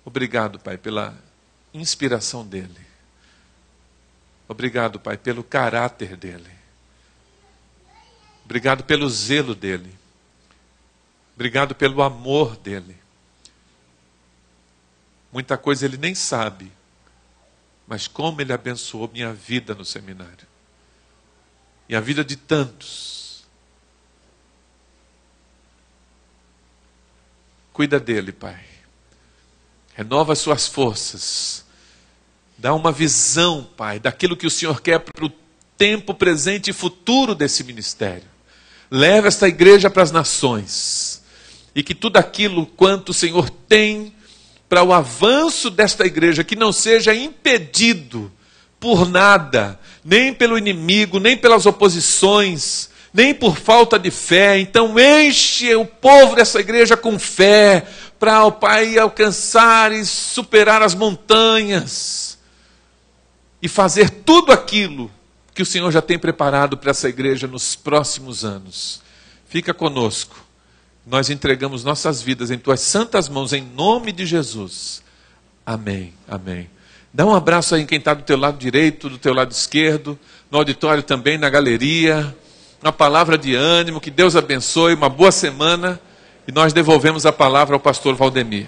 Obrigado, Pai, pela inspiração dele. Obrigado, Pai, pelo caráter dele. Obrigado pelo zelo dele. Obrigado pelo amor dele. Muita coisa ele nem sabe, mas como ele abençoou minha vida no seminário. E a vida de tantos. Cuida dele, Pai. Renova as suas forças. Dá uma visão, Pai, daquilo que o Senhor quer para o tempo presente e futuro desse ministério. Leva esta igreja para as nações. E que tudo aquilo quanto o Senhor tem para o avanço desta igreja, que não seja impedido por nada, nem pelo inimigo, nem pelas oposições, nem por falta de fé. Então enche o povo dessa igreja com fé, para o Pai alcançar e superar as montanhas, e fazer tudo aquilo que o Senhor já tem preparado para essa igreja nos próximos anos. Fica conosco, nós entregamos nossas vidas em Tuas santas mãos, em nome de Jesus, amém, amém. Dá um abraço aí em quem está do teu lado direito, do teu lado esquerdo, no auditório também, na galeria. Uma palavra de ânimo, que Deus abençoe, uma boa semana, e nós devolvemos a palavra ao pastor Valdemir.